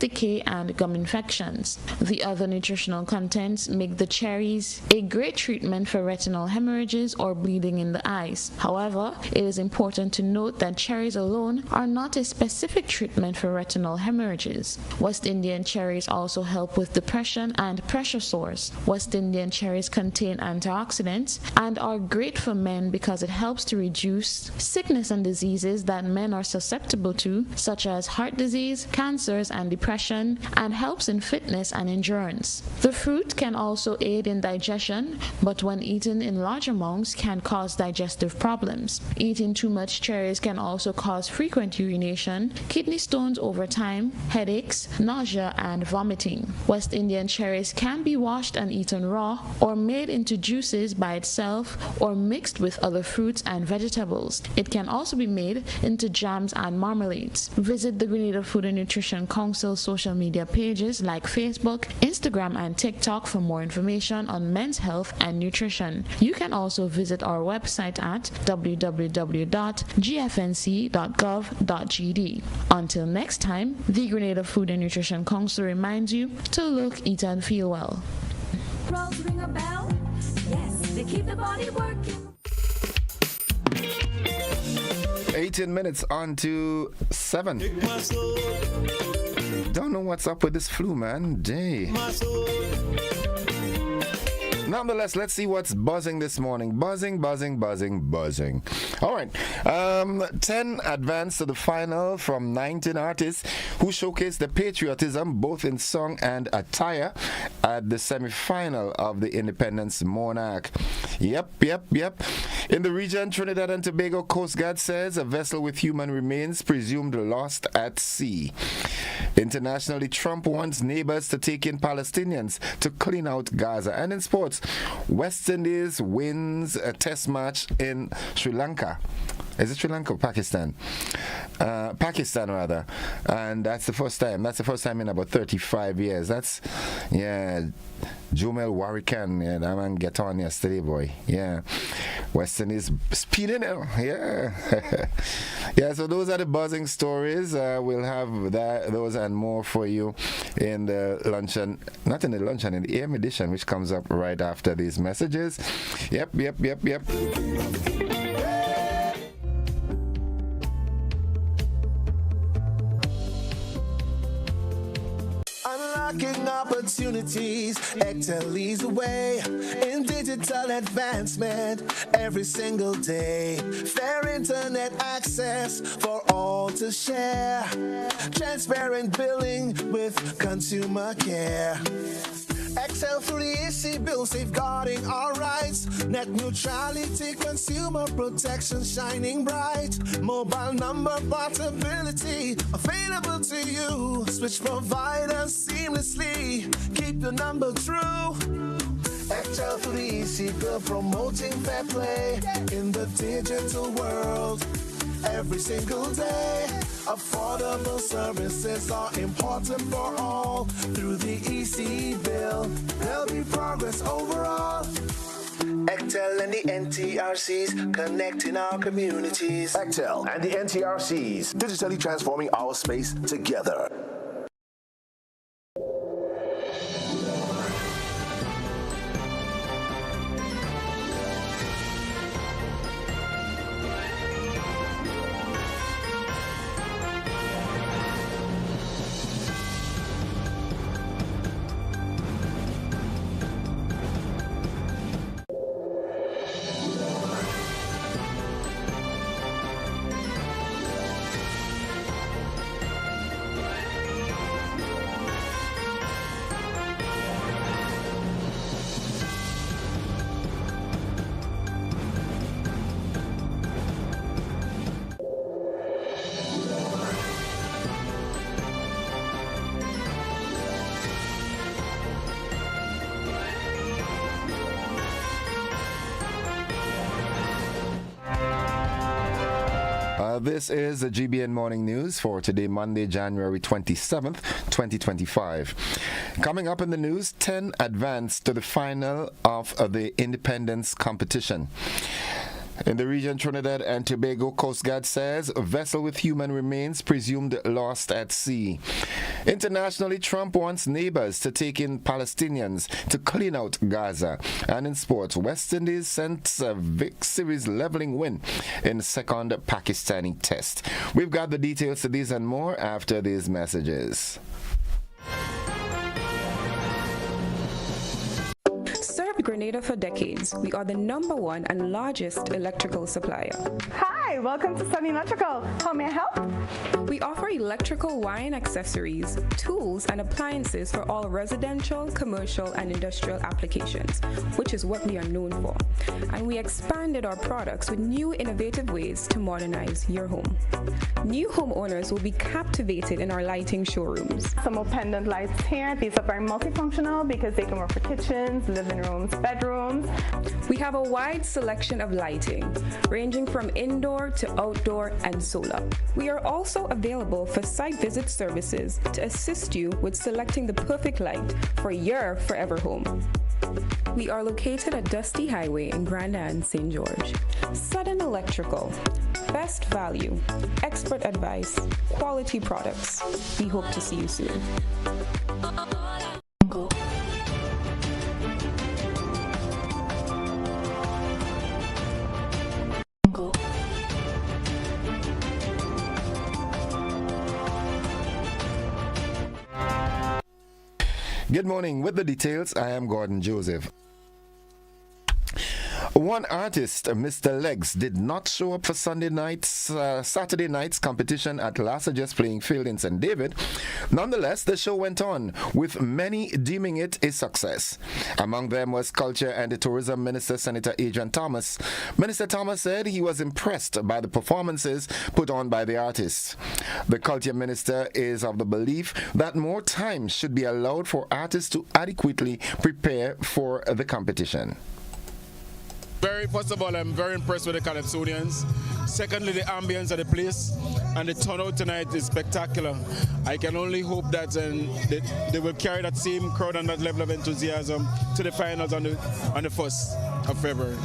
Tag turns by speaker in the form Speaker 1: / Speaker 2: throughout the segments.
Speaker 1: decay, and gum infections. The other nutritional contents make the cherries a great treatment for retinal hemorrhages or bleeding in the eyes. However, it is important to note that cherries alone are not a specific treatment for retinal hemorrhages. West Indian cherries also help with depression and pressure sores. West Indian cherries contain antioxidants and are great for men because it helps to reduce sickness and diseases that men are susceptible to, such as heart disease, cancers, and depression, and helps in fitness and endurance. The fruit can also aid in digestion, but when eaten in large amounts can cause digestive problems. Eating too much cherries can also cause frequent urination, kidney stones over time, headaches, nausea, and vomiting. West Indian cherries can be washed and eaten raw or made into juices by itself or mixed with other fruits and vegetables. It can also be made into jams and marmalades. Visit the Grenada Food and Nutrition Council social media pages like Facebook, Instagram, and TikTok for more information on men's health and nutrition. You can also visit our website at www.gfnc.gov.gd. Until next time, the Grenada Food and Nutrition Council reminds you to look, eat, and feel well.
Speaker 2: Rolls ring a bell? Yes, they keep the body working.
Speaker 3: 18 minutes on to 7. Don't know what's up with this flu, man. Day. Nonetheless, let's see what's buzzing this morning. Buzzing. All right. 10 advanced to the final from 19 artists who showcased their patriotism both in song and attire at the semi-final of the Independence Monarch. Yep. In the region, Trinidad and Tobago Coast Guard says a vessel with human remains presumed lost at sea. Internationally, Trump wants neighbors to take in Palestinians to clean out Gaza. And in sports, West Indies wins a test match in Sri Lanka. Is it Sri Lanka or Pakistan? Pakistan, rather. And that's the first time. That's the first time in about 35 years. That's, yeah, Jumel Warikan. Yeah, that man get on yesterday, boy. Yeah. West Indies speeding now. Yeah. Yeah, so those are the buzzing stories. We'll have those and more for you in the luncheon. Not in the luncheon, in the AM edition, which comes up right after these messages. Yep.
Speaker 4: Unlocking opportunities, Excel leads the way in digital advancement every single day. Fair internet access for all to share. Transparent billing with consumer care. Excel 3AC bill safeguarding our rights. Net neutrality, consumer protection shining bright. Mobile number portability available to you. Switch providers seamlessly. Keep the number true. Excel 3AC bill promoting fair play in the digital world. Every single day, affordable services are important for all. Through the EC bill, there'll be progress overall. Ectel and the NTRCs connecting our communities.
Speaker 5: Ectel and the NTRCs digitally transforming our space together.
Speaker 3: This is the GBN Morning News for today, Monday, January 27th, 2025. Coming up in the news, 10 advanced to the final of the Independence competition. In the region, Trinidad and Tobago Coast Guard says a vessel with human remains presumed lost at sea. Internationally, Trump wants neighbors to take in Palestinians to clean out Gaza. And in sports, West Indies sent a Vic Series leveling win in second Pakistani test. We've got the details to these and more after these messages.
Speaker 6: Served Grenada for decades, we are the #1 and largest electrical supplier.
Speaker 7: Hi, welcome to Sunny Electrical. How may I help?
Speaker 6: We offer electrical wire and accessories, tools, and appliances for all residential, commercial, and industrial applications, which is what we are known for. And we expanded our products with new innovative ways to modernize your home. New homeowners will be captivated in our lighting showrooms.
Speaker 7: Some more pendant lights here. These are very multifunctional because they can work for kitchens, living rooms, bedrooms.
Speaker 6: We have a wide selection of lighting, ranging from indoor to outdoor and solar. We are also available for site visit services to assist you with selecting the perfect light for your forever home. We are located at Dusty Highway in Grenada and St. George. Sudden Electrical. Best value, expert advice, quality products. We hope to see you soon.
Speaker 3: Good morning. With the details, I am Gordon Joseph. One artist, Mr. Legs, did not show up for Saturday night's competition at Lassa Just Playing Field in St. David. Nonetheless, the show went on, with many deeming it a success. Among them was Culture and Tourism Minister Senator Adrian Thomas. Minister Thomas said he was impressed by the performances put on by the artists. The Culture Minister is of the belief that more time should be allowed for artists to adequately prepare for the competition.
Speaker 8: First of all, I'm very impressed with the Calypsonians. Secondly, the ambience of the place and the turnout tonight is spectacular. I can only hope that they will carry that same crowd and that level of enthusiasm to the finals on the 1st of February.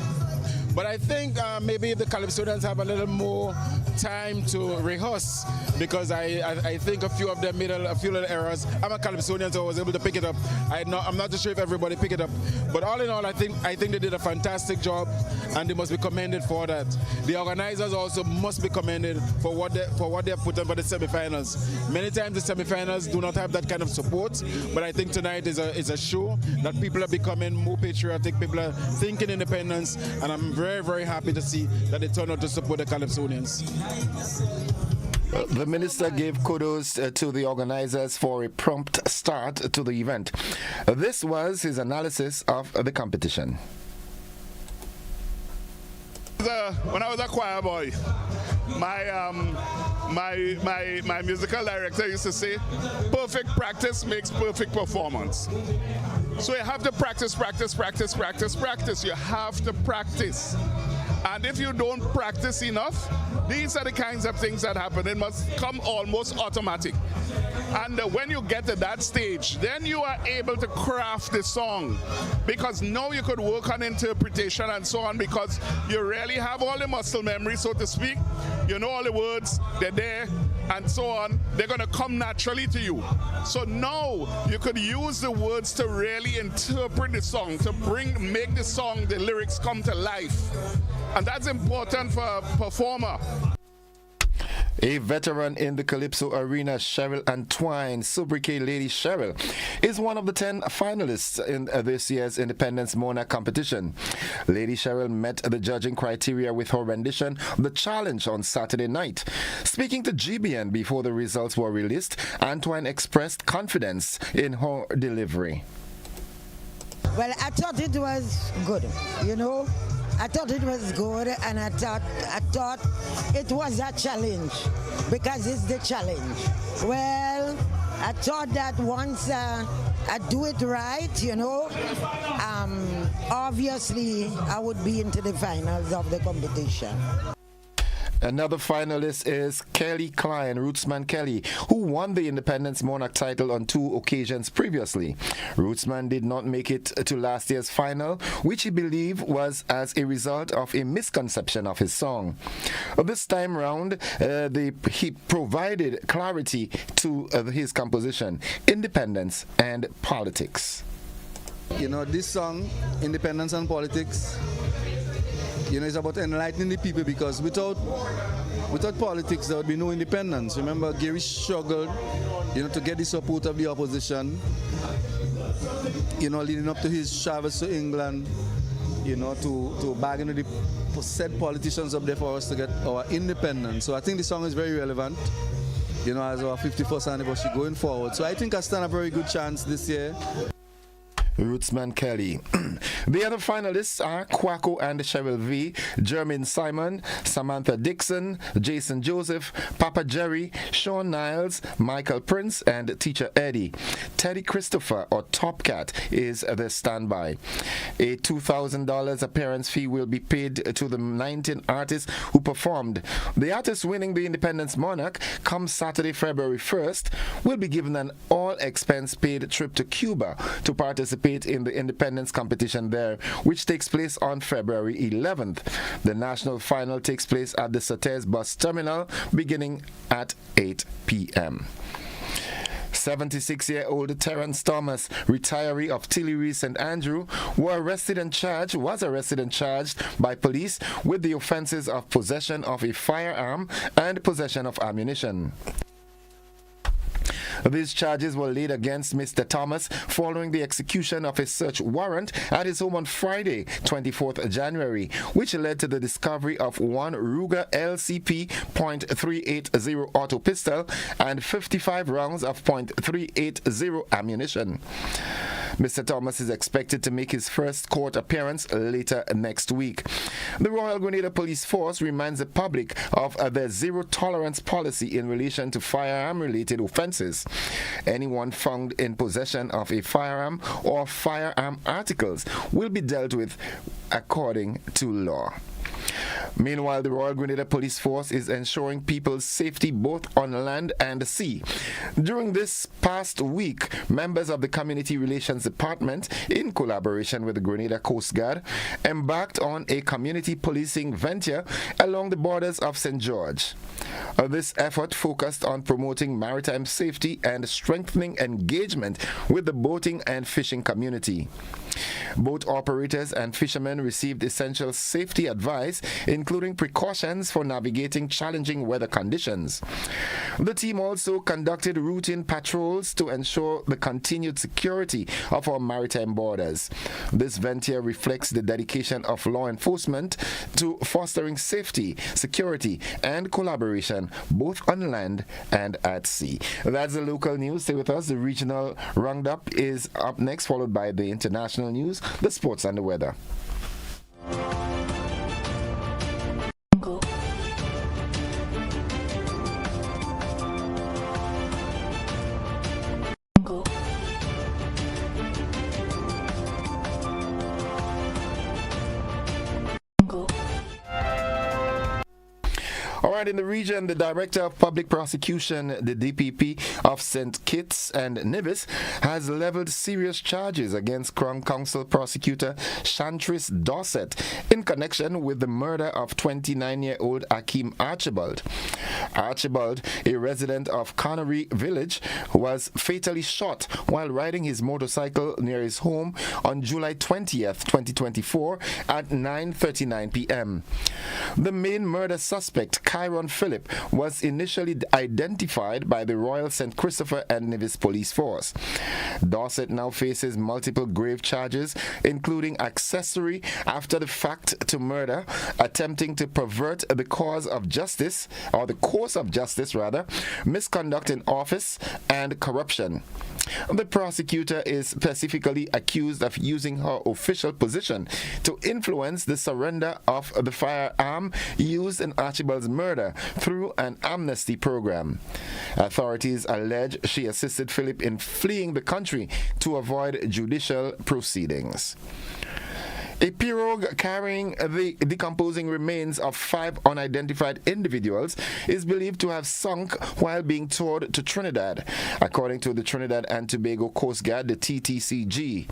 Speaker 8: But I think maybe the Calypsonians have a little more time to rehearse, because I think a few of them made a few little errors. I'm a Calypsonian, so I was able to pick it up. I'm not too sure if everybody picked it up. But all in all, I think they did a fantastic job, and they must be commended for that. The organizers also must be commended for what they have put on for the semifinals. Many times the semifinals do not have that kind of support, but I think tonight is a show that people are becoming more patriotic, people are thinking independence, and I'm very, very happy to see that they turn out to support the Calypsonians.
Speaker 3: The minister gave kudos to the organizers for a prompt start to the event. This was his analysis of the competition.
Speaker 9: When I was a choir boy, my musical director used to say, perfect practice makes perfect performance. So you have to practice. You have to practice. And if you don't practice enough, these are the kinds of things that happen. It must come almost automatic. And when you get to that stage, then you are able to craft the song, because now you could work on interpretation and so on, because you really have all the muscle memory, so to speak. You know all the words, they're there, and so on. They're going to come naturally to you. So now you could use the words to really interpret the song, to make the song, the lyrics come to life. And that's important for a performer.
Speaker 3: A veteran in the Calypso arena, Cheryl Antoine, sobriquet Lady Cheryl, is one of the 10 finalists in this year's Independence Mona competition. Lady Cheryl met the judging criteria with her rendition, The Challenge, on Saturday night. Speaking to GBN before the results were released, Antoine expressed confidence in her delivery.
Speaker 10: Well, I thought it was good, I thought it was good, and I thought it was a challenge, because it's the challenge. Well, I thought that once I do it right, obviously I would be into the finals of the competition.
Speaker 3: Another finalist is Kelly Klein, Rootsman Kelly, who won the Independence Monarch title on 2 occasions previously. Rootsman did not make it to last year's final, which he believed was as a result of a misconception of his song. This time round, he provided clarity to his composition, Independence and Politics.
Speaker 11: You know, this song, Independence and Politics, you know, it's about enlightening the people, because without politics there would be no independence. Remember, Gary struggled, you know, to get the support of the opposition, you know, leading up to his travels to England, you know, to bargain with the said politicians up there for us to get our independence. So I think the song is very relevant, you know, as our 51st anniversary going forward. So I think I stand a very good chance this year.
Speaker 3: Rootsman Kelly. The other finalists are Quaco and Cheryl V, Jermaine Simon, Samantha Dixon, Jason Joseph, Papa Jerry, Sean Niles, Michael Prince, and Teacher Eddie. Teddy Christopher, or Top Cat, is the standby. A $2,000 appearance fee will be paid to the 19 artists who performed. The artist winning the Independence Monarch come Saturday, February 1st, will be given an all-expense-paid trip to Cuba to participate in the independence competition there, which takes place on February 11th. The national final takes place at the Sates bus terminal beginning at 8 p.m. 76-year-old Terrence Thomas, retiree of Tillery St. Andrew, was arrested and charged by police with the offenses of possession of a firearm and possession of ammunition. These charges were laid against Mr. Thomas following the execution of a search warrant at his home on Friday, 24th January, which led to the discovery of one Ruger LCP .380 auto pistol and 55 rounds of .380 ammunition. Mr. Thomas is expected to make his first court appearance later next week. The Royal Grenada Police Force reminds the public of their zero-tolerance policy in relation to firearm-related offences. Anyone found in possession of a firearm or firearm articles will be dealt with according to law. Meanwhile, the Royal Grenada Police Force is ensuring people's safety both on land and sea. During this past week, members of the Community Relations Department, in collaboration with the Grenada Coast Guard, embarked on a community policing venture along the borders of St. George. This effort focused on promoting maritime safety and strengthening engagement with the boating and fishing community. Boat operators and fishermen received essential safety advice, including precautions for navigating challenging weather conditions. The team also conducted routine patrols to ensure the continued security of our maritime borders. This venture reflects the dedication of law enforcement to fostering safety, security, and collaboration both on land and at sea. That's the local news. Stay with us. The regional roundup is up next, followed by the international news, the sports, and the weather. All right, in the region, the Director of Public Prosecution, the DPP of St. Kitts and Nevis, has leveled serious charges against Crown Council prosecutor Chantris Dorset in connection with the murder of 29-year-old Akeem Archibald. Archibald, a resident of Connery Village, was fatally shot while riding his motorcycle near his home on July 20th, 2024 at 9:39 p.m. The main murder suspect, Kyron Phillip, was initially identified by the Royal St. Christopher and Nevis Police Force. Dorset now faces multiple grave charges, including accessory after the fact to murder, attempting to pervert the course of justice, misconduct in office, and corruption. The prosecutor is specifically accused of using her official position to influence the surrender of the firearm used in Archibald's murder through an amnesty program. Authorities allege she assisted Philip in fleeing the country to avoid judicial proceedings. A pirogue carrying the decomposing remains of 5 unidentified individuals is believed to have sunk while being towed to Trinidad, according to the Trinidad and Tobago Coast Guard, the TTCG.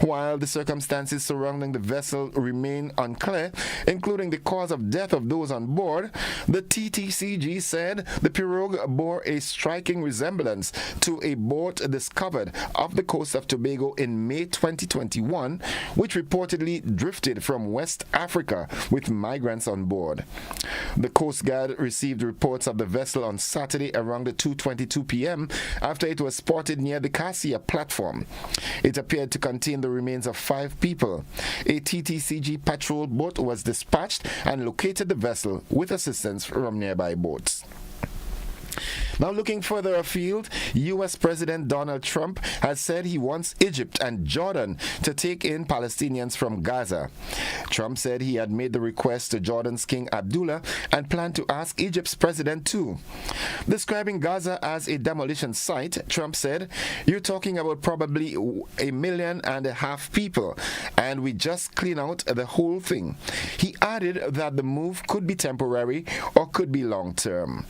Speaker 3: While the circumstances surrounding the vessel remain unclear, including the cause of death of those on board, the TTCG said the pirogue bore a striking resemblance to a boat discovered off the coast of Tobago in May 2021, which reportedly drifted from West Africa with migrants on board. The Coast Guard received reports of the vessel on Saturday around 2:22 p.m. after it was spotted near the Cassia platform. It appeared to contain the remains of 5 people. A TTCG patrol boat was dispatched and located the vessel with assistance from nearby boats. Now, looking further afield, U.S. President Donald Trump has said he wants Egypt and Jordan to take in Palestinians from Gaza. Trump said he had made the request to Jordan's King Abdullah and planned to ask Egypt's president too. Describing Gaza as a demolition site, Trump said, "You're talking about probably 1.5 million people, and we just clean out the whole thing." He added that the move could be temporary or could be long-term.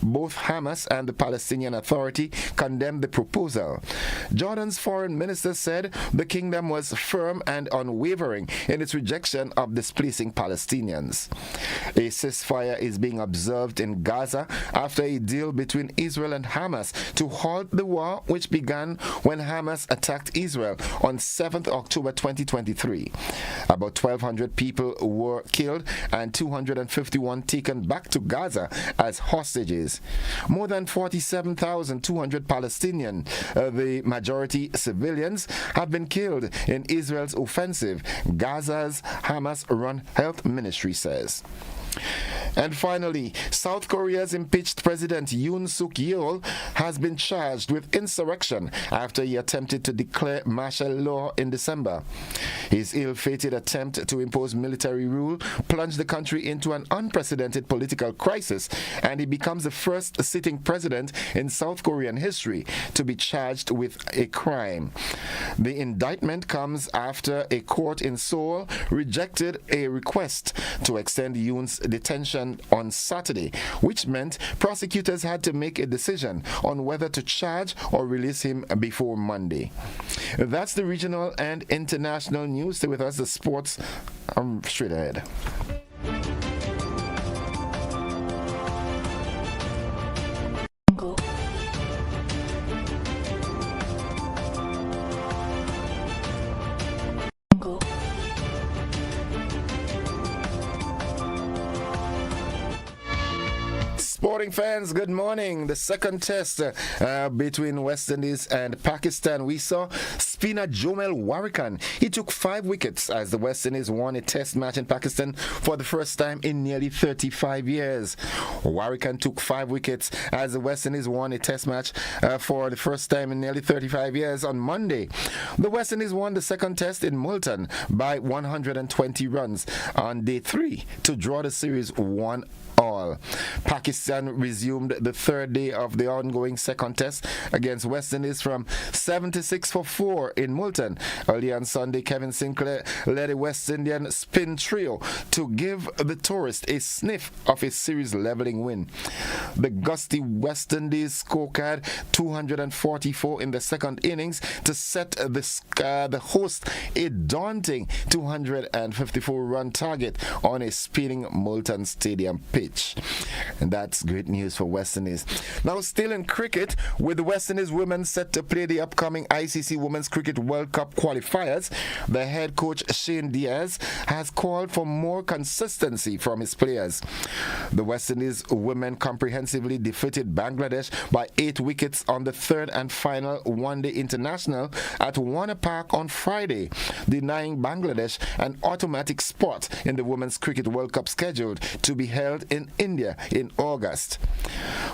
Speaker 3: Both Hamas and the Palestinian Authority condemned the proposal. Jordan's foreign minister said the kingdom was firm and unwavering in its rejection of displacing Palestinians. A ceasefire is being observed in Gaza after a deal between Israel and Hamas to halt the war, which began when Hamas attacked Israel on 7th October 2023. About 1,200 people were killed and 251 taken back to Gaza as hostages. More than 47,200 Palestinians, the majority civilians, have been killed in Israel's offensive, Gaza's Hamas-run health ministry says. And finally, South Korea's impeached President Yoon Suk-yeol has been charged with insurrection after he attempted to declare martial law in December. His ill-fated attempt to impose military rule plunged the country into an unprecedented political crisis, and he becomes the first sitting president in South Korean history to be charged with a crime. The indictment comes after a court in Seoul rejected a request to extend Yoon's detention on Saturday, which meant prosecutors had to make a decision on whether to charge or release him before Monday. That's the regional and international news. Stay with us, the sports straight ahead. Sporting fans, good morning. The second test between West Indies and Pakistan, we saw spinner Jomel Warrikan. He took 5 wickets as the West Indies won a test match in Pakistan for the first time in nearly 35 years. Warrikan took 5 wickets as the West Indies won a test match for the first time in nearly 35 years on Monday. The West Indies won the second test in Multan by 120 runs on day 3 to draw the series 1-1. Pakistan resumed the third day of the ongoing second test against West Indies from 76 for 4 in Multan. Early on Sunday, Kevin Sinclair led a West Indian spin trio to give the tourists a sniff of a series-leveling win. The gusty West Indies scorecard 244 in the second innings to set the host a daunting 254-run target on a spinning Multan Stadium pitch. And that's great news for West Indies. Now, still in cricket, with the West Indies women set to play the upcoming ICC Women's Cricket World Cup qualifiers, the head coach Shane Diaz has called for more consistency from his players. The West Indies women comprehensively defeated Bangladesh by 8 wickets on the third and final one-day international at Warner Park on Friday, denying Bangladesh an automatic spot in the Women's Cricket World Cup scheduled to be held in India in August.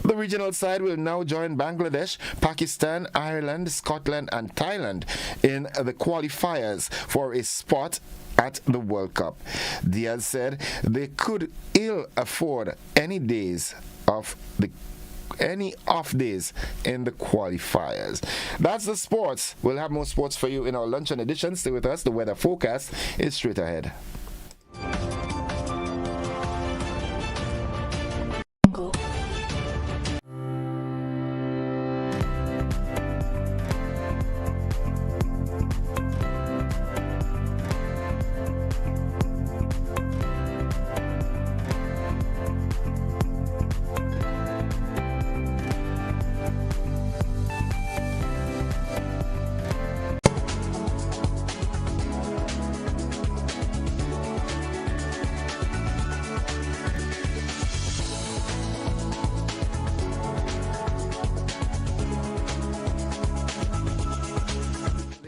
Speaker 3: The regional side will now join Bangladesh, Pakistan, Ireland, Scotland and Thailand in the qualifiers for a spot at the World Cup. Diaz said they could ill afford any days of the off days in the qualifiers. That's the sports. We'll have more sports for you in our luncheon edition. Stay with us. The weather forecast is straight ahead.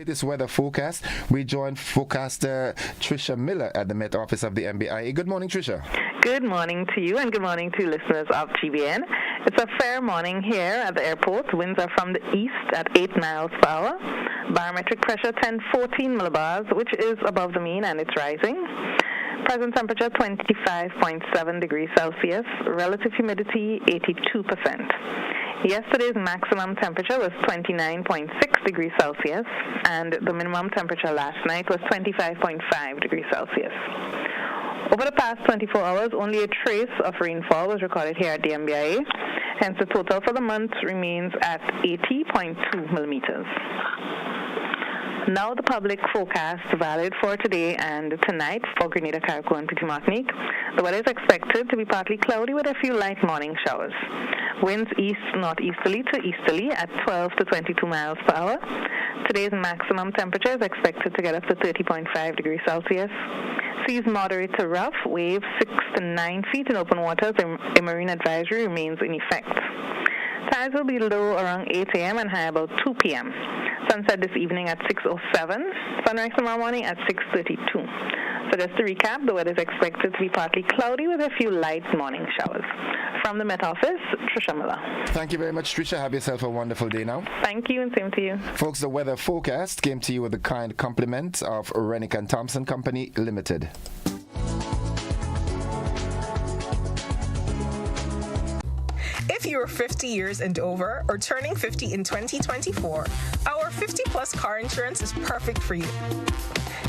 Speaker 3: This weather forecast, we join forecaster Trisha Miller at the Met Office of the MBIA. Good morning, Trisha.
Speaker 12: Good morning to you and good morning to listeners of GBN. It's a fair morning here at the airport. Winds are from the east at 8 miles per hour. Barometric pressure 1014 millibars, which is above the mean and it's rising. Present temperature 25.7 degrees Celsius. Relative humidity 82%. Yesterday's maximum temperature was 29.6 degrees Celsius, and the minimum temperature last night was 25.5 degrees Celsius. Over the past 24 hours, only a trace of rainfall was recorded here at the MBIA, hence the total for the month remains at 80.2 millimeters. Now the public forecast valid for today and tonight for Grenada, Carriacou, and Petite Martinique. The weather is expected to be partly cloudy with a few light morning showers. Winds east-northeasterly to easterly at 12 to 22 miles per hour. Today's maximum temperature is expected to get up to 30.5 degrees Celsius. Seas moderate to rough, waves 6 to 9 feet in open waters. A marine advisory remains in effect. Tides will be low around 8 a.m. and high about 2 p.m. Sunset this evening at 6:07. Sunrise tomorrow morning at 6:32. So just to recap, the weather is expected to be partly cloudy with a few light morning showers. From the Met Office, Trisha Miller.
Speaker 3: Thank you very much, Trisha. Have yourself a wonderful day now.
Speaker 12: Thank you, and same to you.
Speaker 3: Folks, the weather forecast came to you with the kind compliment of Rennick and Thompson Company Limited.
Speaker 13: If you're 50 years and over or turning 50 in 2024, our 50-plus car insurance is perfect for you.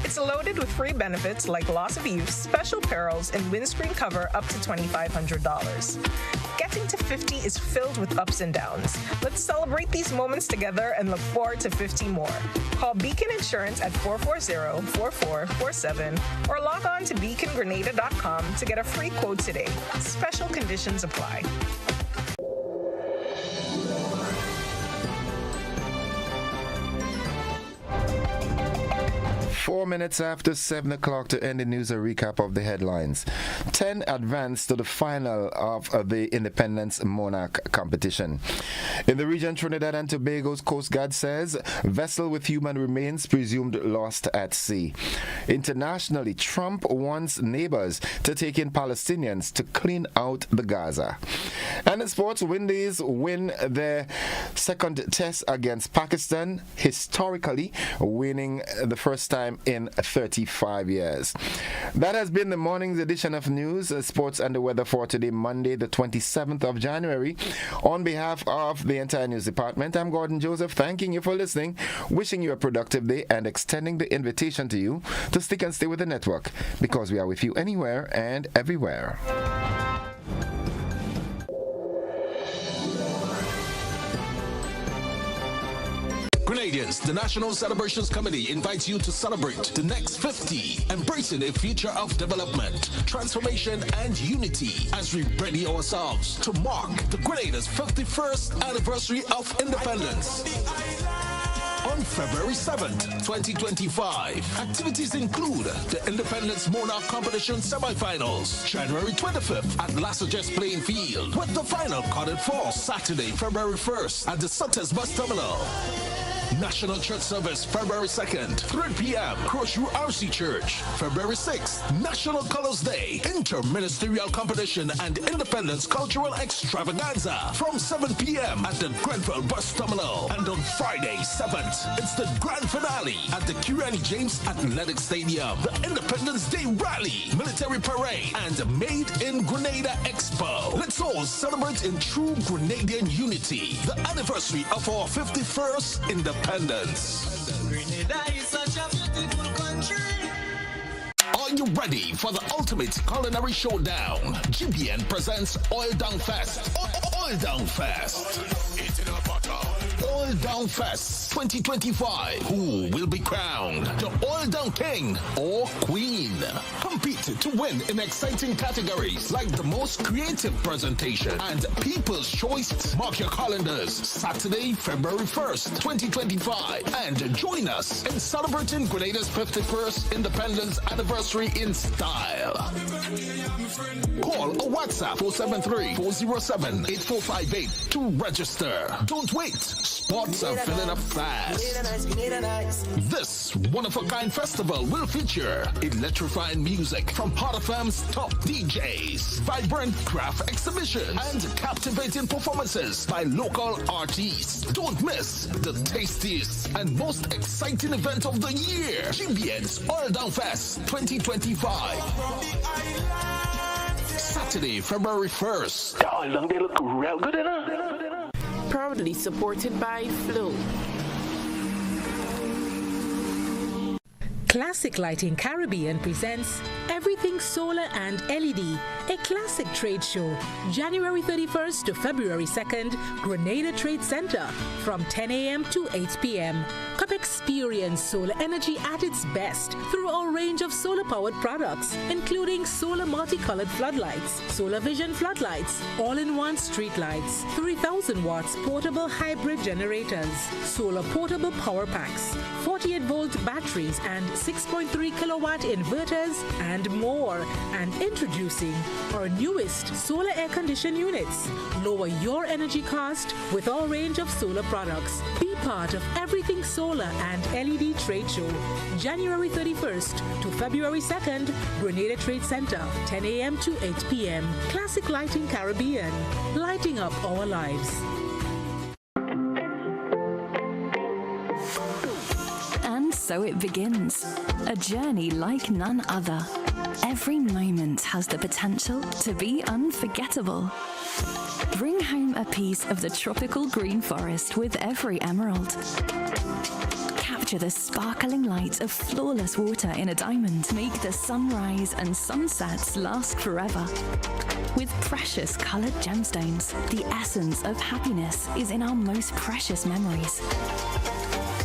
Speaker 13: It's loaded with free benefits like loss of use, special perils, and windscreen cover up to $2,500. Getting to 50 is filled with ups and downs. Let's celebrate these moments together and look forward to 50 more. Call Beacon Insurance at 440-4447 or log on to beacongrenada.com to get a free quote today. Special conditions apply.
Speaker 3: 4 minutes after 7 o'clock to end the news, a recap of the headlines. 10 advanced to the final of the Independence Monarch competition. In the region, Trinidad and Tobago's Coast Guard says vessel with human remains presumed lost at sea. Internationally, Trump wants neighbors to take in Palestinians to clean out the Gaza. And in sports, Windies win their second test against Pakistan, historically winning the first time in 35 years. That has been the morning's edition of news, sports, and the weather for today, Monday, the 27th of January. On behalf of the entire news department, I'm Gordon Joseph, thanking you for listening, wishing you a productive day, and extending the invitation to you to stick and stay with the network, because we are with you anywhere and everywhere.
Speaker 14: Grenadians, the National Celebrations Committee invites you to celebrate the next 50, embracing a future of development, transformation, and unity as we ready ourselves to mark the Grenada's 51st anniversary of independence. On February 7th, 2025, activities include the Independence Monarch Competition semifinals, January 25th at Lassaget's playing field, with the final carded for Saturday, February 1st at the Sutters Bus Terminal. National Church Service, February 2nd, 3 p.m., Crossview RC Church. February 6th, National Colors Day, Interministerial Competition and Independence Cultural Extravaganza from 7 p.m. at the Grenfell Bus Terminal. And on Friday, 7th, it's the grand finale at the Kirani James Athletic Stadium. The Independence Day Rally, Military Parade, and Made in Grenada Expo. Let's all celebrate in true Grenadian unity, the anniversary of our 51st independence.
Speaker 15: Grenada is such a beautiful country.
Speaker 14: Are you ready for the ultimate culinary showdown? GBN presents Oil Down Fest. Oil Down Fest. Oil Down Fest 2025. Who will be crowned the Oil Down King or Queen? Compete to win in exciting categories like the most creative presentation and People's Choice. Mark your calendars. Saturday, February 1st, 2025. And join us in celebrating Grenada's 51st independence anniversary in style. Call or WhatsApp 473-407-8458 to register. Don't wait. Spots are filling up fast. This one-of-a-kind festival will feature electrifying music from Hot FM's top DJs, vibrant craft exhibition, and captivating performances by local artists. Don't miss the tastiest and most exciting event of the year, GBN's Oil Down Fest 2025. Saturday, February 1st.
Speaker 16: Oh, long they look real good,
Speaker 17: Proudly supported by Flow.
Speaker 18: Classic Lighting Caribbean presents Everything Solar and LED, a classic trade show, January 31st to February 2nd, Grenada Trade Center, from 10 a.m. to 8 p.m. Come experience solar energy at its best through a range of solar-powered products, including solar multicolored floodlights, solar vision floodlights, all-in-one street lights, 3,000 watts portable hybrid generators, solar portable power packs, 48-volt batteries, and 6.3 kilowatt inverters, and more. And introducing our newest solar air conditioned units. Lower your energy cost with our range of solar products. Be part of Everything Solar and LED Trade Show, January 31st to February 2nd, Grenada Trade Center, 10 a.m. to 8 p.m. Classic Lighting Caribbean, lighting up our lives.
Speaker 19: And so it begins, a journey like none other. Every moment has the potential to be unforgettable. Bring home a piece of the tropical green forest with every emerald. Capture the sparkling light of flawless water in a diamond. Make the sunrise and sunsets last forever. With precious colored gemstones, the essence of happiness is in our most precious memories.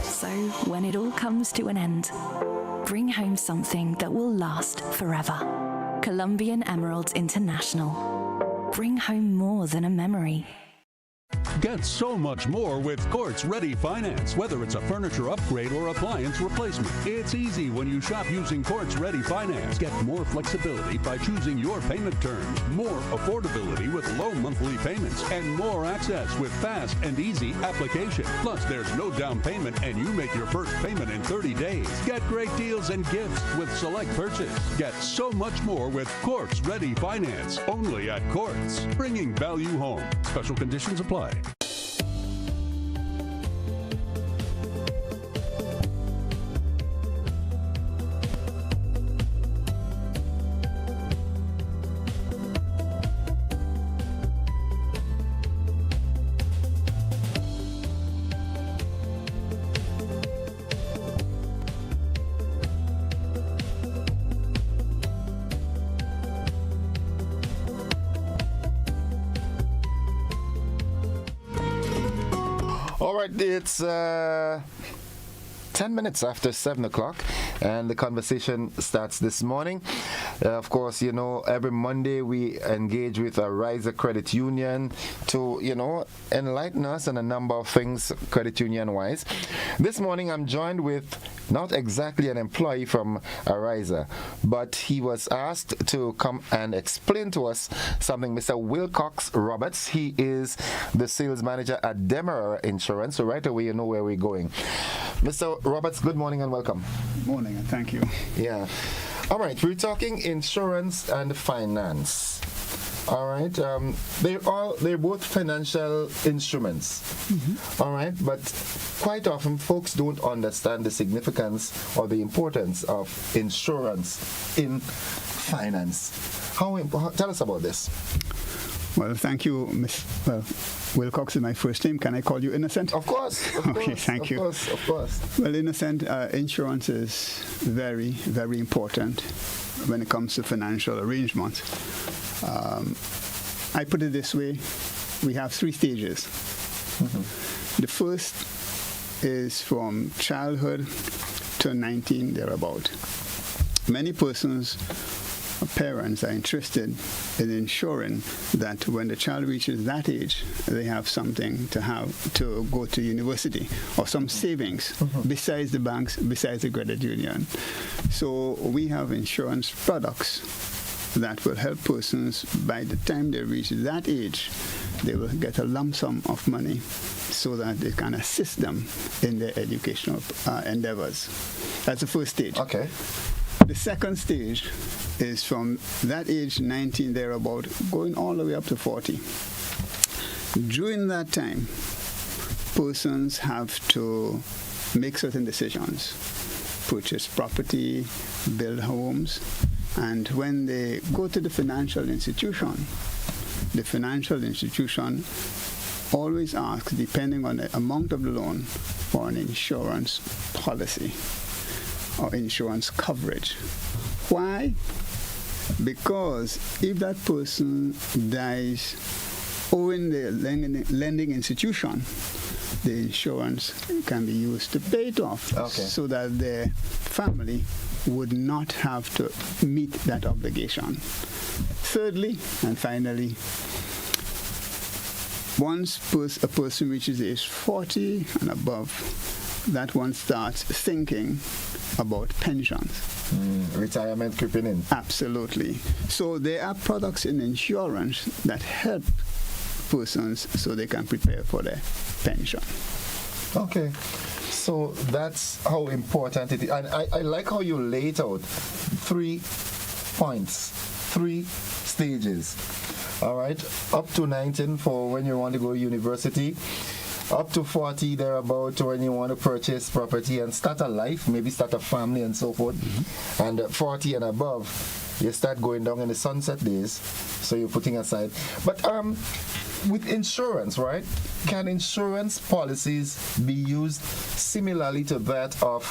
Speaker 19: So, when it all comes to an end, bring home something that will last forever. Colombian Emeralds International. Bring home more than a memory.
Speaker 20: Get so much more with Quartz Ready Finance. Whether it's a furniture upgrade or appliance replacement, it's easy when you shop using Quartz Ready Finance. Get more flexibility by choosing your payment terms, more affordability with low monthly payments, and more access with fast and easy application. Plus, there's no down payment and you make your first payment in 30 days. Get great deals and gifts with select purchase. Get so much more with Quartz Ready Finance. Only at Quartz. Bringing value home. Special conditions apply.
Speaker 3: All right, it's 10 10 minutes after 7 o'clock, and the conversation starts this morning. Of course, you know, every Monday we engage with a Riser Credit Union to, you know, enlighten us on a number of things credit union wise. This morning I'm joined with not exactly an employee from Ariza, but he was asked to come and explain to us something. Mr. Wilcox Roberts, he is the sales manager at Demerara Insurance, so right away you know where we're going. Mr. Roberts, good morning and welcome.
Speaker 16: Good morning and thank you.
Speaker 3: Yeah. All right, we're talking insurance and finance. All right, they're both financial instruments. Mm-hmm. All right, but quite often folks don't understand the significance or the importance of insurance in finance. Tell us about this.
Speaker 16: Well, thank you, Miss. Well, Wilcox is my first name. Can I call you Innocent?
Speaker 3: Of course.
Speaker 16: Okay, thank you.
Speaker 3: Of course.
Speaker 16: Well, Innocent, insurance is very, very important when it comes to financial arrangements. I put it this way: we have 3 stages. Mm-hmm. The first is from childhood to 19 thereabout. Many persons, parents, are interested in ensuring that when the child reaches that age, they have something to go to university or some savings besides the banks, besides the credit union. So we have insurance products that will help persons by the time they reach that age, they will get a lump sum of money so that they can assist them in their educational endeavors. That's the first stage.
Speaker 3: Okay.
Speaker 16: The second stage is from that age, 19 thereabout, going all the way up to 40. During that time, persons have to make certain decisions, purchase property, build homes, and when they go to the financial institution always asks, depending on the amount of the loan, for an insurance policy or insurance coverage. Why? Because if that person dies owing the lending institution, the insurance can be used to pay it off, so that their family would not have to meet that obligation. Thirdly and finally, once a person reaches age 40 and above, that one starts thinking about pensions.
Speaker 3: Retirement creeping in.
Speaker 16: Absolutely. So there are products in insurance that help persons so they can prepare for their pension.
Speaker 3: Okay. So that's how important it is. And I like how you laid out 3 points, 3 stages. All right, up to 19 for when you want to go to university, up to 40 thereabout when you want to purchase property and start a life, maybe start a family and so forth. Mm-hmm. And 40 and above, you start going down in the sunset days, so you're putting aside. But with insurance, right? Can insurance policies be used similarly to that of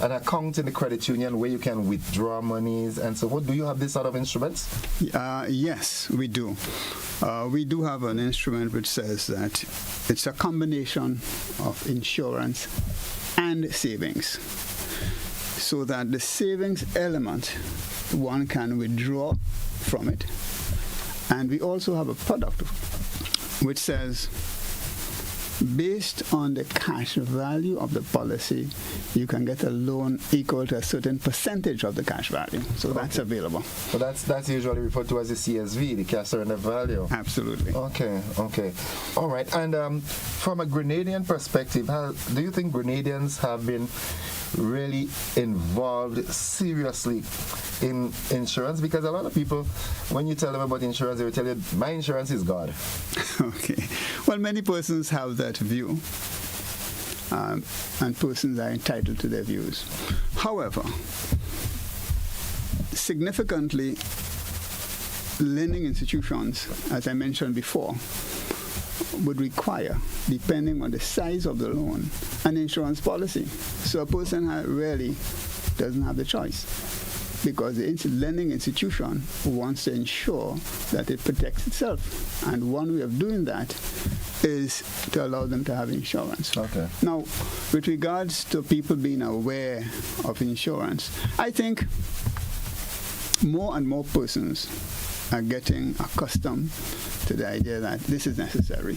Speaker 3: an account in the credit union where you can withdraw monies and so forth? Do you have this sort of instruments?
Speaker 16: Yes, we do. We do have an instrument which says that it's a combination of insurance and savings, so that the savings element, one can withdraw from it. And we also have a product which says, based on the cash value of the policy, you can get a loan equal to a certain percentage of the cash value. So that's available.
Speaker 3: So that's usually referred to as the CSV, the cash surrender value.
Speaker 16: Absolutely.
Speaker 3: Okay. All right. And from a Grenadian perspective, do you think Grenadians have been really involved seriously in insurance? Because a lot of people, when you tell them about insurance, they will tell you, my insurance is God.
Speaker 16: Okay. Well, many persons have that view, and persons are entitled to their views. However, significantly, lending institutions, as I mentioned before, would require, depending on the size of the loan, an insurance policy. So a person really doesn't have the choice, because the lending institution wants to ensure that it protects itself. And one way of doing that is to allow them to have insurance.
Speaker 3: Okay.
Speaker 16: Now, with regards to people being aware of insurance, I think more and more persons are getting accustomed to the idea that this is necessary.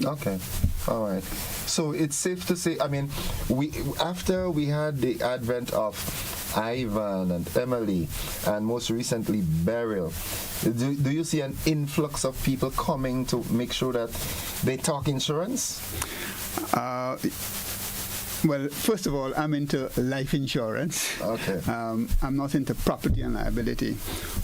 Speaker 3: Okay, all right. So it's safe to say, I mean, after we had the advent of Ivan and Emily, and most recently Beryl, do you see an influx of people coming to make sure that they talk insurance?
Speaker 16: Well, first of all, I'm into life insurance.
Speaker 3: Okay.
Speaker 16: I'm not into property and liability.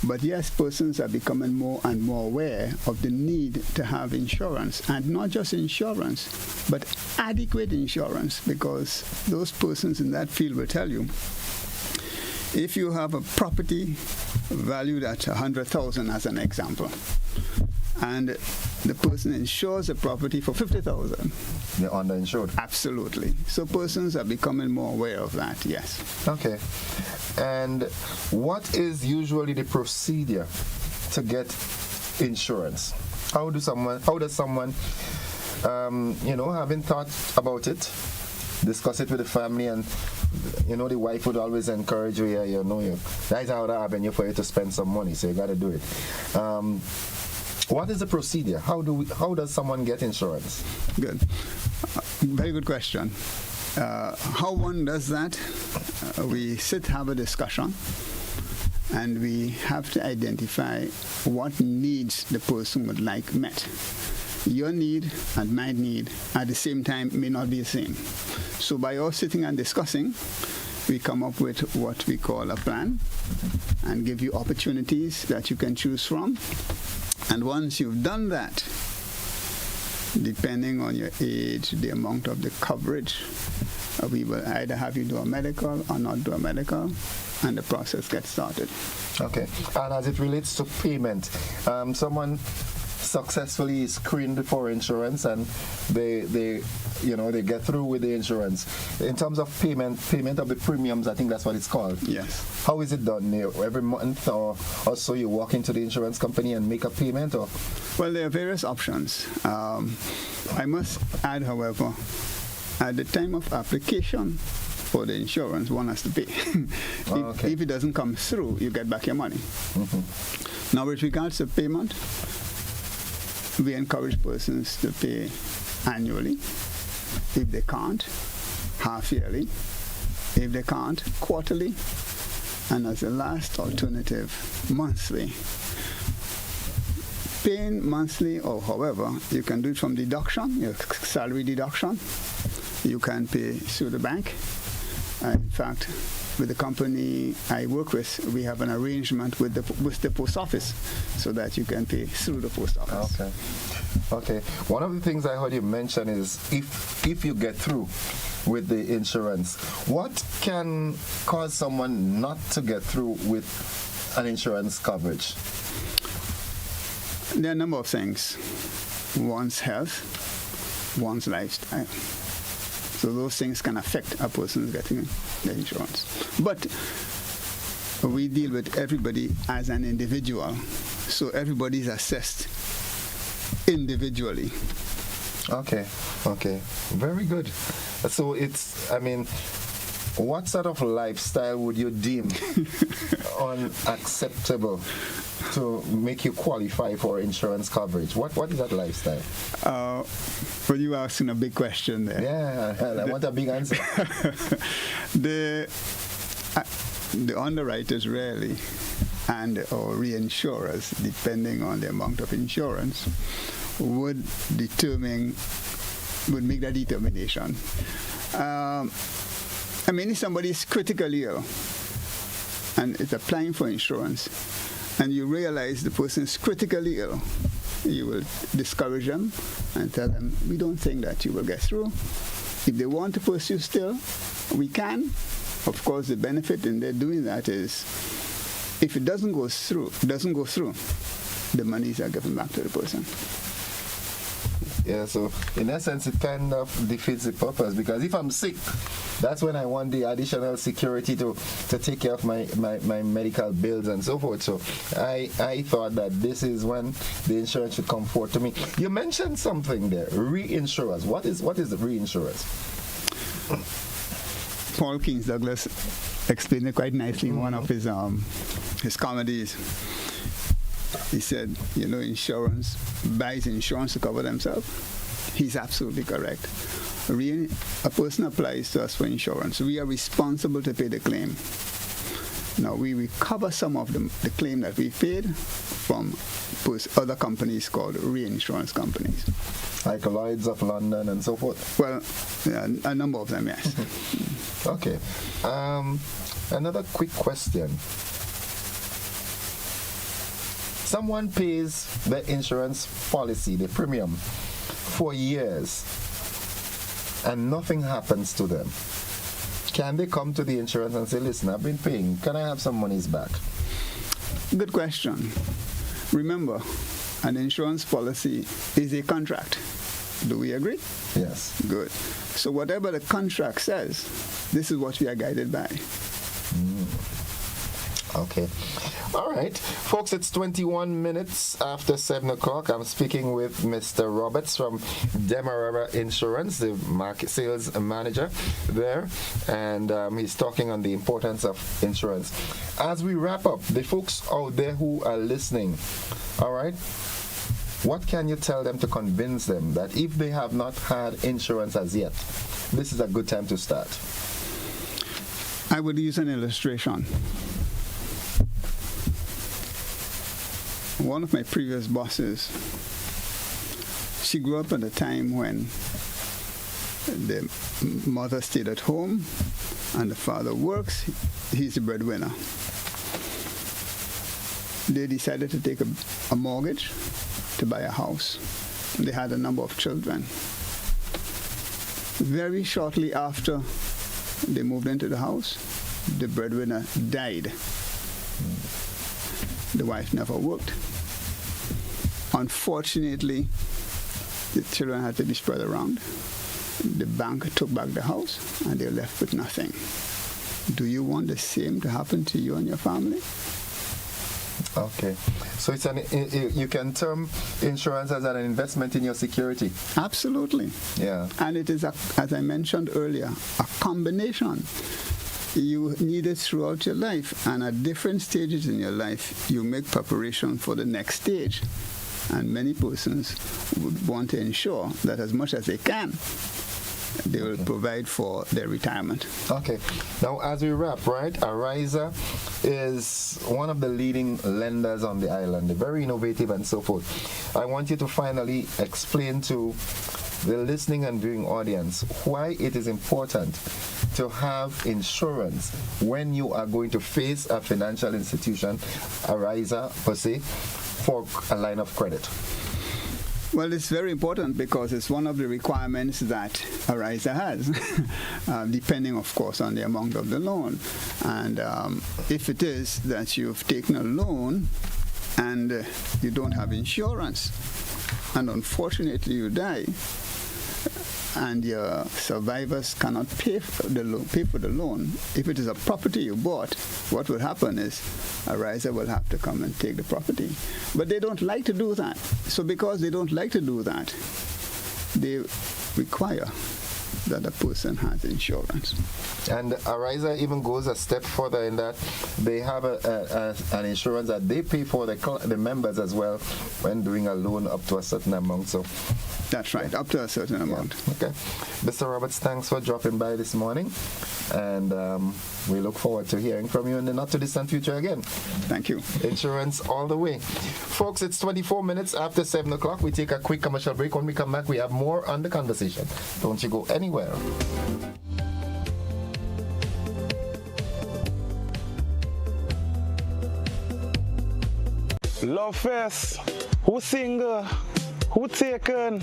Speaker 16: But yes, persons are becoming more and more aware of the need to have insurance. And not just insurance, but adequate insurance, because those persons in that field will tell you, if you have a property valued at $100,000 as an example, and the person insures the property for $50,000.
Speaker 3: They're underinsured.
Speaker 16: Absolutely. So persons are becoming more aware of that, yes.
Speaker 3: Okay. And what is usually the procedure to get insurance? How does someone, having thought about it, discuss it with the family, and the wife would always encourage you, that's how that avenue for you to spend some money, so you got to do it. What is the procedure? How does someone get insurance?
Speaker 16: Good. Very good question. How one does that? We have a discussion, and we have to identify what needs the person would like met. Your need and my need at the same time may not be the same. So by us sitting and discussing, we come up with what we call a plan and give you opportunities that you can choose from. And once you've done that, depending on your age, the amount of the coverage, we will either have you do a medical or not do a medical, and the process gets started.
Speaker 3: Okay. And as it relates to payment, someone successfully screened for insurance, and they get through with the insurance. In terms of payment of the premiums, I think that's what it's called.
Speaker 16: Yes.
Speaker 3: How is it done? Every month or so you walk into the insurance company and make a payment, or?
Speaker 16: Well, there are various options. I must add, however, at the time of application for the insurance, one has to pay. If it doesn't come through, you get back your money. Mm-hmm. Now, with regards to payment, we encourage persons to pay annually. If they can't, half yearly. If they can't, quarterly. And as a last alternative, monthly. Paying monthly, or however, you can do it from deduction, your salary deduction. You can pay through the bank. In fact, with the company I work with, we have an arrangement with the post office so that you can pay through the post office.
Speaker 3: Okay. One of the things I heard you mention is if you get through with the insurance, what can cause someone not to get through with an insurance coverage?
Speaker 16: There are a number of things. One's health, one's lifestyle. So those things can affect a person getting the insurance. But we deal with everybody as an individual. So everybody is assessed individually.
Speaker 3: Okay. Very good. So what sort of lifestyle would you deem unacceptable to make you qualify for insurance coverage? What is that lifestyle?
Speaker 16: Well, you asking a big question there.
Speaker 3: Yeah, I want a big answer.
Speaker 16: The underwriters rarely, or reinsurers, depending on the amount of insurance, would make that determination. If somebody is critically ill and is applying for insurance, and you realize the person is critically ill, you will discourage them and tell them, we don't think that you will get through. If they want to pursue still, we can. Of course, the benefit in their doing that is, if it doesn't go through, the monies are given back to the person.
Speaker 3: Yeah, so in essence, it kind of defeats the purpose, because if I'm sick, that's when I want the additional security to take care of my medical bills and so forth. So I thought that this is when the insurance should come forth to me. You mentioned something there, reinsurers. What is the reinsurers?
Speaker 16: Paul Kings Douglas explained it quite nicely in one of his comedies. He said, insurance buys insurance to cover themselves. He's absolutely correct. A person applies to us for insurance. We are responsible to pay the claim. Now, we recover some of the claim that we paid from other companies called reinsurance companies.
Speaker 3: Like Lloyd's of London and so forth?
Speaker 16: Well, yeah, a number of them, yes.
Speaker 3: Okay. Another quick question. Someone pays the insurance policy, the premium, for years, and nothing happens to them. Can they come to the insurance and say, listen, I've been paying, can I have some monies back?
Speaker 16: Good question. Remember, an insurance policy is a contract. Do we agree?
Speaker 3: Yes.
Speaker 16: Good. So whatever the contract says, this is what we are guided by.
Speaker 3: Okay. All right. Folks, it's 21 minutes after 7 o'clock. I'm speaking with Mr. Roberts from Demerara Insurance, the market sales manager there, and he's talking on the importance of insurance. As we wrap up, the folks out there who are listening, all right, what can you tell them to convince them that if they have not had insurance as yet, this is a good time to start?
Speaker 16: I would use an illustration. One of my previous bosses, she grew up at a time when the mother stayed at home and the father works. He's the breadwinner. They decided to take a mortgage to buy a house. They had a number of children. Very shortly after they moved into the house, the breadwinner died. The wife never worked. Unfortunately, the children had to be spread around. The bank took back the house and they were left with nothing. Do you want the same to happen to you and your family?
Speaker 3: Okay. So you can term insurance as an investment in your security.
Speaker 16: Absolutely.
Speaker 3: Yeah.
Speaker 16: And it is, as I mentioned earlier, a combination. You need it throughout your life, and at different stages in your life, you make preparation for the next stage. And many persons would want to ensure that as much as they can, they will provide for their retirement.
Speaker 3: Okay. Now, as we wrap, right, Ariza is one of the leading lenders on the island. They're very innovative and so forth. I want you to finally explain to the listening and viewing audience why it is important to have insurance when you are going to face a financial institution, Ariza per se, for a line of credit.
Speaker 16: Well, it's very important because it's one of the requirements that Ariza has, depending, of course, on the amount of the loan. And if it is that you've taken a loan and you don't have insurance, and unfortunately you die, and your survivors cannot pay for the loan. If it is a property you bought, what will happen is Ariza will have to come and take the property. But they don't like to do that. So because they don't like to do that, they require that a person has insurance.
Speaker 3: And Ariza even goes a step further in that they have an insurance that they pay for the members as well when doing a loan up to a certain amount. So
Speaker 16: that's right, up to a certain amount.
Speaker 3: Okay. Mr. Roberts, thanks for dropping by this morning. And we look forward to hearing from you in the not-too-distant future again.
Speaker 16: Thank you.
Speaker 3: Insurance all the way. Folks, it's 24 minutes after 7 o'clock. We take a quick commercial break. When we come back, we have more on the conversation. Don't you go anywhere.
Speaker 21: Love fest. Who single? Who taken?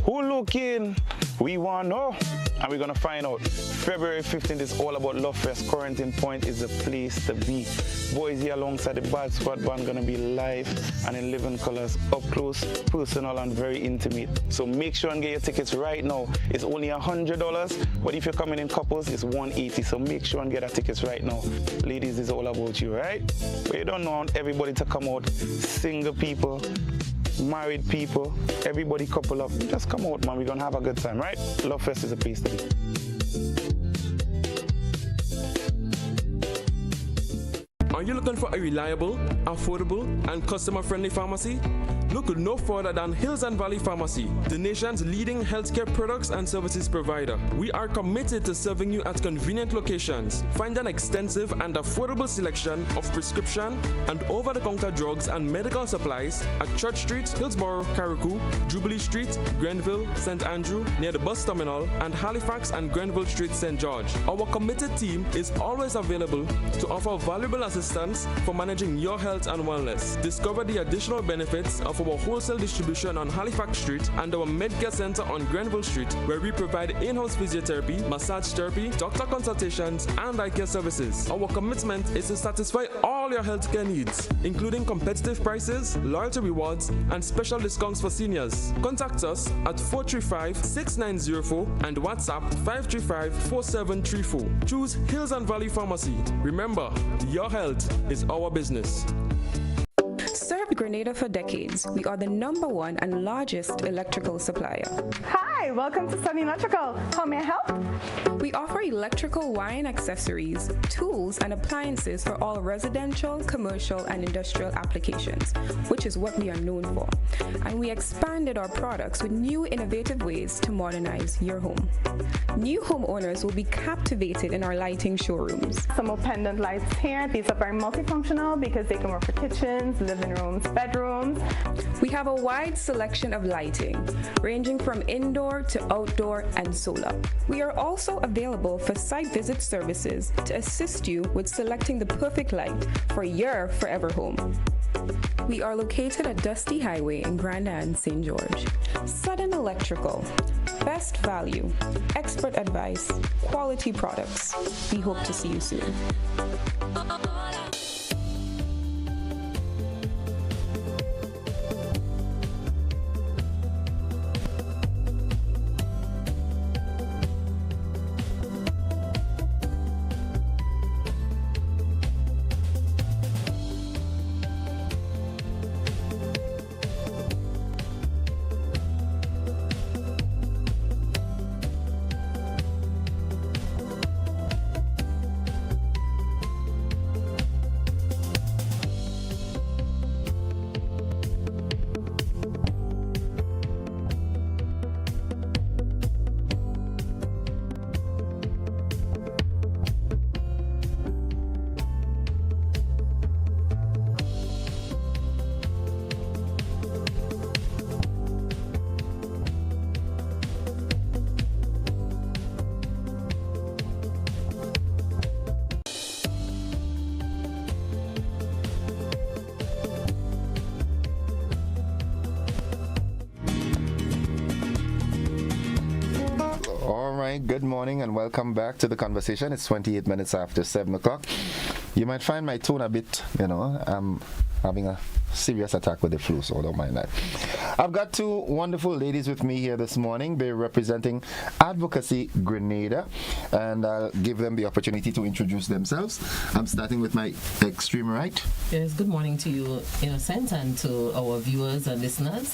Speaker 21: Who looking? We want to know.
Speaker 1: and we're going to find out. February 15th is all about Love Fest. Quarantine Point is the place to be. Boys here alongside the Bad Squad Band going to be live and in living colors, up close, personal, and very intimate. So make sure and get your tickets right now. It's only $100, but if you're coming in couples, it's $180. So make sure and get our tickets right now. Ladies, it's all about you, right? But you don't want everybody to come out. Single people, married people, everybody couple up. Just come out, man. We're going to have a good time, right? Love Fest is a place to be.
Speaker 22: Are you looking for a reliable, affordable, and customer-friendly pharmacy? Look no further than Hills and Valley Pharmacy, the nation's leading healthcare products and services provider. We are committed to serving you at convenient locations. Find an extensive and affordable selection of prescription and over-the-counter drugs and medical supplies at Church Street, Hillsborough, Carriacou, Jubilee Street, Grenville, St. Andrew, near the bus terminal, and Halifax and Grenville Street, St. George. Our committed team is always available to offer valuable assistance for managing your health and wellness. Discover the additional benefits of our wholesale distribution on Halifax Street and our Medcare Center on Grenville Street, where we provide in-house physiotherapy, massage therapy, doctor consultations, and eye care services. Our commitment is to satisfy all your healthcare needs, including competitive prices, loyalty rewards, and special discounts for seniors. Contact us at 435-6904 and WhatsApp 535-4734. Choose Hills and Valley Pharmacy. Remember, your health is our business.
Speaker 6: Served Grenada for decades, we are the #1 and largest electrical supplier.
Speaker 7: Hi, welcome to Sunny Electrical. How may I help?
Speaker 6: We offer electrical wire accessories, tools, and appliances for all residential, commercial, and industrial applications, which is what we are known for. And we expanded our products with new innovative ways to modernize your home. New homeowners will be captivated in our lighting showrooms.
Speaker 7: Some more pendant lights here. These are very multifunctional because they can work for kitchens, living rooms, bedrooms.
Speaker 6: We have a wide selection of lighting, ranging from indoor to outdoor and solar. We are also available for site visit services to assist you with selecting the perfect light for your forever home. We are located at Dusty Highway in Grenada, St. George. Sudden Electrical. Best value, expert advice, quality products. We hope to see you soon.
Speaker 3: Good morning and welcome back to the conversation. It's 28 minutes after 7 o'clock. You might find my tone a bit, I'm having a serious attack with the flu, so don't mind that. I've got two wonderful ladies with me here this morning. They're representing Advocacy Grenada, and I'll give them the opportunity to introduce themselves. I'm starting with my extreme right.
Speaker 23: Yes, good morning to you, Innocent, and to our viewers and listeners.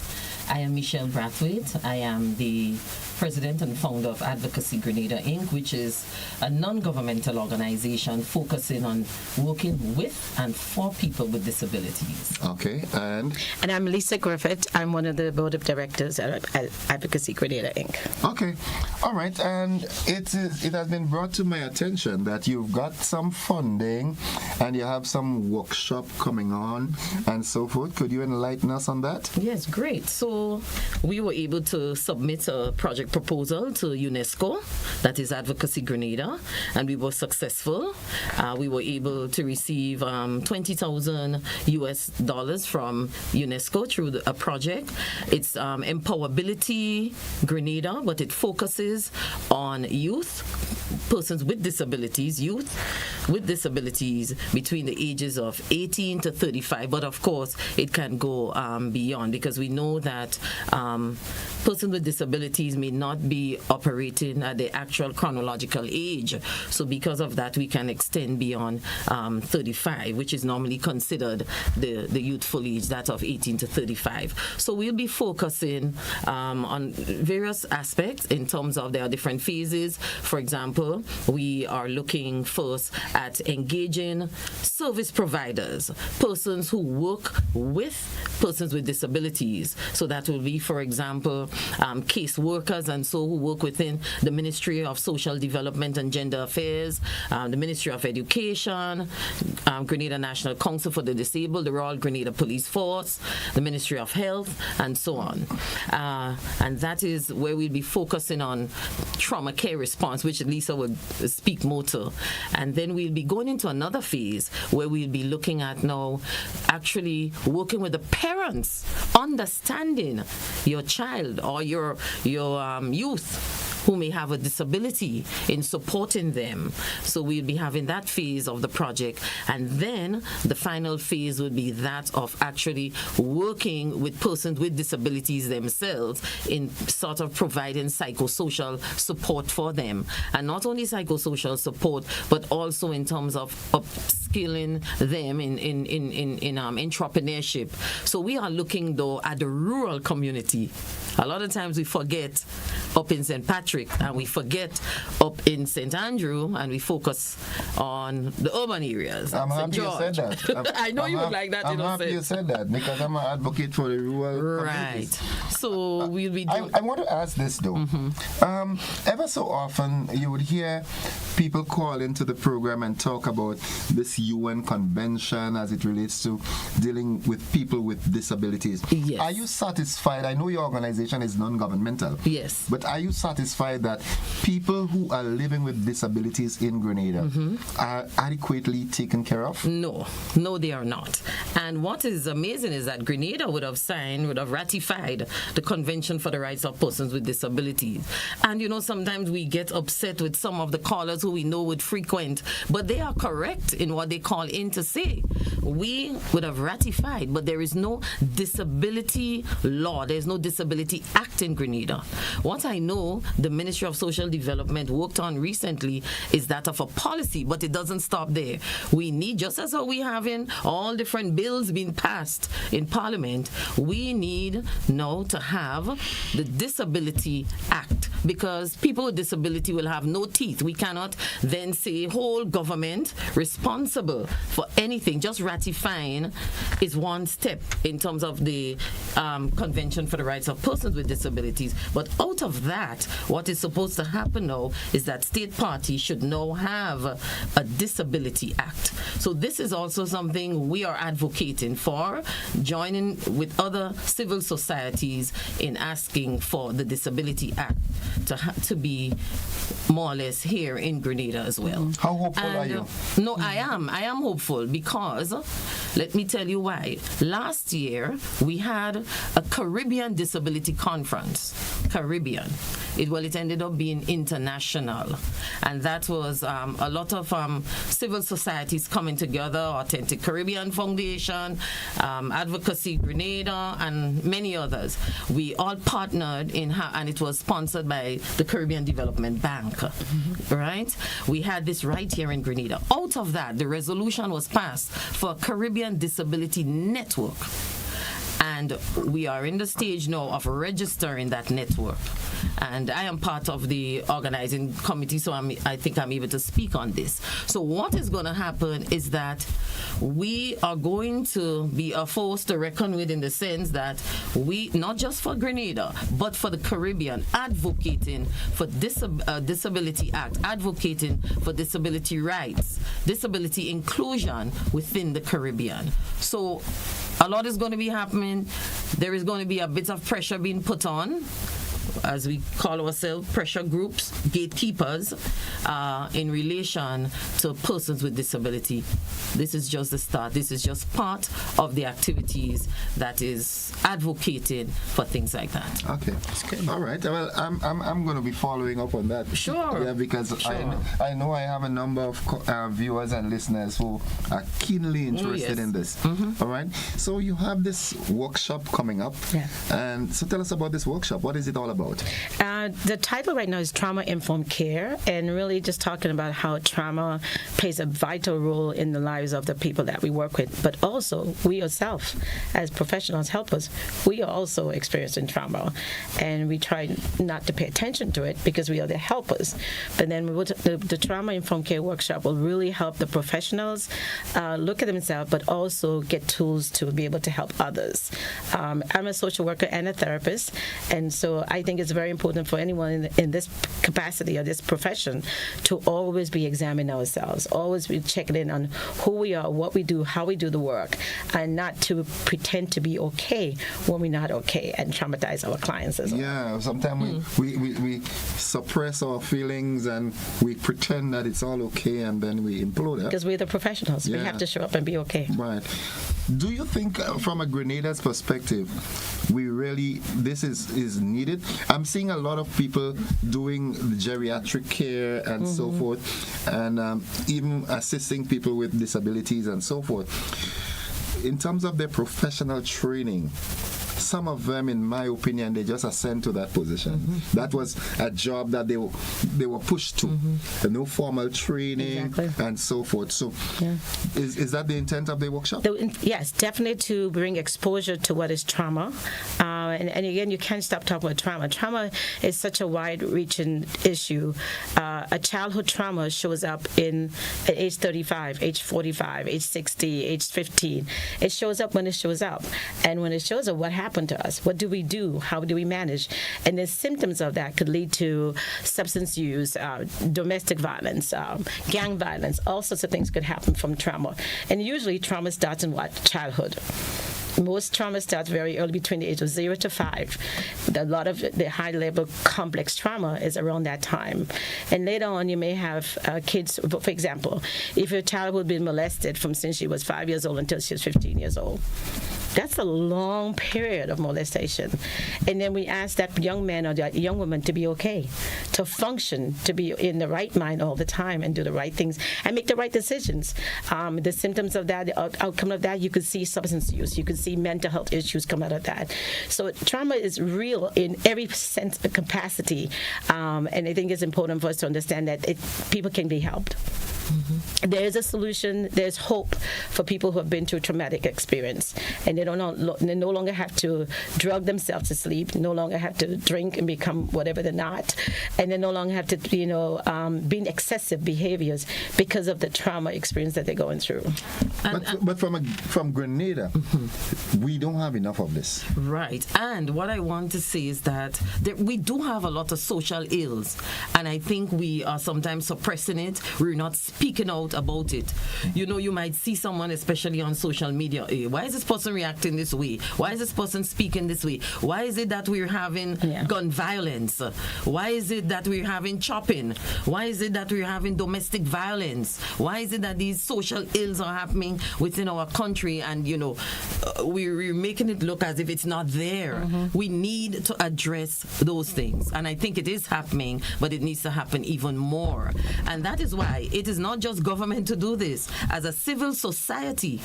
Speaker 23: I am Michelle Brathwaite. I am the president and founder of Advocacy Grenada, Inc., which is a non-governmental organization focusing on working with and for people with disabilities.
Speaker 3: Okay, and
Speaker 24: I'm Lisa Griffith. I'm one of the board of directors at Advocacy Grenada, Inc.
Speaker 3: Okay, all right, and it has been brought to my attention that you've got some funding and you have some workshop coming on and so forth. Could you enlighten us on that?
Speaker 23: Yes, great. So So we were able to submit a project proposal to UNESCO, that is Advocacy Grenada, and we were successful. We were able to receive $20,000 from UNESCO through a project. It's Empowability Grenada, but it focuses on youth, persons with disabilities, youth with disabilities between the ages of 18 to 35. But of course, it can go beyond, because we know that persons with disabilities may not be operating at the actual chronological age. So because of that, we can extend beyond 35, which is normally considered the youthful age, that of 18 to 35. So we'll be focusing on various aspects in terms of there are different phases. For example, we are looking first at engaging service providers, persons who work with persons with disabilities. So that will be, for example, case workers and so who work within the Ministry of Social Development and Gender Affairs, the Ministry of Education, Grenada National Council for the Disabled, the Royal Grenada Police Force, the Ministry of Health, and so on. And that is where we'll be focusing on trauma care response, which Lisa would speak more to. And then we'll be going into another phase where we'll be looking at now actually working with the parents, understanding your child or your youth who may have a disability, in supporting them. So we'll be having that phase of the project. And then the final phase would be that of actually working with persons with disabilities themselves in sort of providing psychosocial support for them. And not only psychosocial support, but also in terms of upskilling them in entrepreneurship. So we are looking, though, at the rural community. A lot of times we forget up in St. Patrick, and we forget up in St. Andrew, and we focus on the urban areas.
Speaker 3: I'm happy
Speaker 23: George.
Speaker 3: you said that.
Speaker 23: I know you would like that.
Speaker 3: I'm happy you said that, because I'm an advocate for the rural communities.
Speaker 23: So we'll be doing...
Speaker 3: I want to ask this, though. Ever so often, you would hear people call into the program and talk about this UN convention as it relates to dealing with people with disabilities.
Speaker 23: Yes.
Speaker 3: Are you satisfied? I know your organization is non-governmental.
Speaker 23: Yes.
Speaker 3: But are you satisfied that people who are living with disabilities in Grenada are adequately taken care of?
Speaker 23: No, they are not. And what is amazing is that Grenada would have ratified the Convention for the Rights of Persons with Disabilities. And, sometimes we get upset with some of the callers who we know would frequent, but they are correct in what they call in to say. We would have ratified, but there is no disability law. There's no disability act in Grenada. What I know the Ministry of Social Development worked on recently is that of a policy, but it doesn't stop there. We need, just as how we having all different bills being passed in Parliament, we need now to have the Disability Act, because people with disability will have no teeth. We cannot then say whole government responsible for anything. Just ratifying is one step in terms of the Convention for the Rights of Persons with Disabilities. But out of that, what is supposed to happen now is that state parties should now have a Disability Act. So this is also something we are advocating for, joining with other civil societies in asking for the Disability Act to be more or less here in Grenada as well.
Speaker 3: How hopeful are you?
Speaker 23: No, I am hopeful, because let me tell you why. Last year, we had a Caribbean Disability Conference. Caribbean. It ended up being international. And that was a lot of civil societies coming together, Authentic Caribbean Foundation, Advocacy Grenada, and many others. We all partnered and it was sponsored by the Caribbean Development Bank, right? We had this right here in Grenada. Out of that, the resolution was passed for a Caribbean Disability Network. And we are in the stage now of registering that network. and I am part of the organizing committee, so I think I'm able to speak on this. So what is going to happen is that we are going to be a force to reckon with, in the sense that we, not just for Grenada, but for the Caribbean, advocating for Disability Act, advocating for disability rights, disability inclusion within the Caribbean. So a lot is going to be happening. There is going to be a bit of pressure being put on, as we call ourselves, pressure groups, gatekeepers, in relation to persons with disability. This is just the start. This is just part of the activities that is advocating for things like that.
Speaker 3: Okay. All right. Well, I'm going to be following up on that.
Speaker 23: Sure.
Speaker 3: Yeah, because I know I have a number of viewers and listeners who are keenly interested in this. All right. So you have this workshop coming up.
Speaker 24: Yeah.
Speaker 3: And so tell us about this workshop. What is it all about?
Speaker 24: The title right now is Trauma-Informed Care, and really just talking about how trauma plays a vital role in the lives of the people that we work with, but also we ourselves as professionals, helpers, we are also experiencing trauma, and we try not to pay attention to it because we are the helpers. But then the Trauma-Informed Care workshop will really help the professionals look at themselves, but also get tools to be able to help others. I'm a social worker and a therapist, and so I think it's very important for anyone in this capacity or this profession to always be examining ourselves, always be checking in on who we are, what we do, how we do the work, and not to pretend to be okay when we're not okay and traumatize our clients as well.
Speaker 3: Yeah, sometimes we suppress our feelings and we pretend that it's all okay, and then we implode.
Speaker 24: Because we're the professionals.
Speaker 3: Yeah.
Speaker 24: We have to show up and be okay.
Speaker 3: Right. Do you think, from a Grenada's perspective, this is needed? I'm seeing a lot of people doing geriatric care and so forth, and even assisting people with disabilities and so forth. In terms of their professional training, some of them, in my opinion, they just ascend to that position. That was a job that they were pushed to. No formal training and so forth. So is that the intent of the workshop?
Speaker 24: Yes, definitely to bring exposure to what is trauma. And again, you can't stop talking about trauma. Trauma is such a wide-reaching issue. A childhood trauma shows up at age 35, age 45, age 60, age 15. It shows up when it shows up. And when it shows up, what happened to us? What do we do? How do we manage? And the symptoms of that could lead to substance use, domestic violence, gang violence. All sorts of things could happen from trauma. And usually trauma starts in what? Childhood. Most trauma starts very early, between the age of 0 to 5. A lot of the high-level complex trauma is around that time. And later on, you may have kids, for example, if your child had been molested from since she was 5 years old until she was 15 years old. That's a long period of molestation. And then we ask that young man or that young woman to be okay, to function, to be in the right mind all the time and do the right things and make the right decisions. The symptoms of that, the outcome of that, you could see substance use. You could see mental health issues come out of that. So trauma is real in every sense of capacity. And I think it's important for us to understand that people can be helped. There is a solution. There's hope for people who have been through traumatic experience, and they no longer have to drug themselves to sleep, no longer have to drink and become whatever they're not, and they no longer have to, be in excessive behaviors because of the trauma experience that they're going through.
Speaker 3: But from Grenada, we don't have enough of this.
Speaker 23: Right. And what I want to say is that we do have a lot of social ills, and I think we are sometimes suppressing it. We're not speaking out about it. You might see someone, especially on social media, why is this person reacting this way? Why is this person speaking this way? Why is it that we're having gun violence? Why is it that we're having chopping? Why is it that we're having domestic violence? Why is it that these social ills are happening within our country, and we're making it look as if it's not there? We need to address those things, and I think it is happening, but it needs to happen even more. And that is why it is not just government to do this. As a civil society,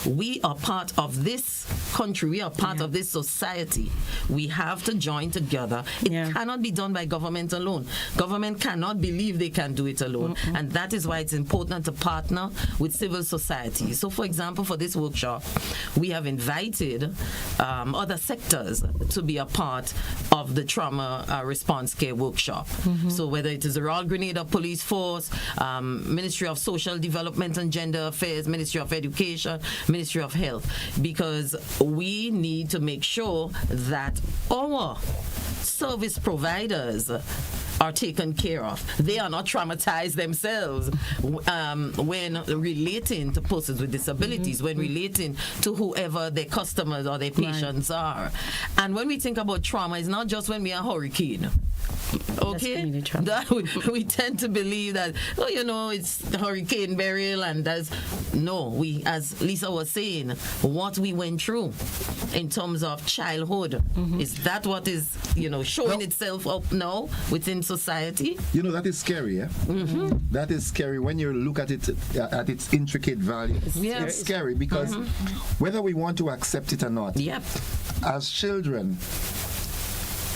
Speaker 23: we are part of this country. We are part of this society. We have to join together. It cannot be done by government alone. Government cannot believe they can do it alone. And that is why it's important to partner with civil society. So, for example, for this workshop, we have invited other sectors to be a part of the trauma response care workshop. So whether it is the Royal Grenada Police Force, Ministry of Social Development and Gender Affairs, Ministry of Education, Ministry of Health, because we need to make sure that our service providers are taken care of. They are not traumatized themselves when relating to persons with disabilities, when relating to whoever their customers or their patients are. And when we think about trauma, it's not just when we are hurricane. Okay, that we tend to believe that, oh, you know, it's Hurricane Beryl, and that's no. We, as Lisa was saying, what we went through in terms of childhood, is that what is, you know, showing itself up now within society?
Speaker 3: You know, that is scary, yeah? That is scary when you look at it at its intricate value. It's scary because whether we want to accept it or not, as children,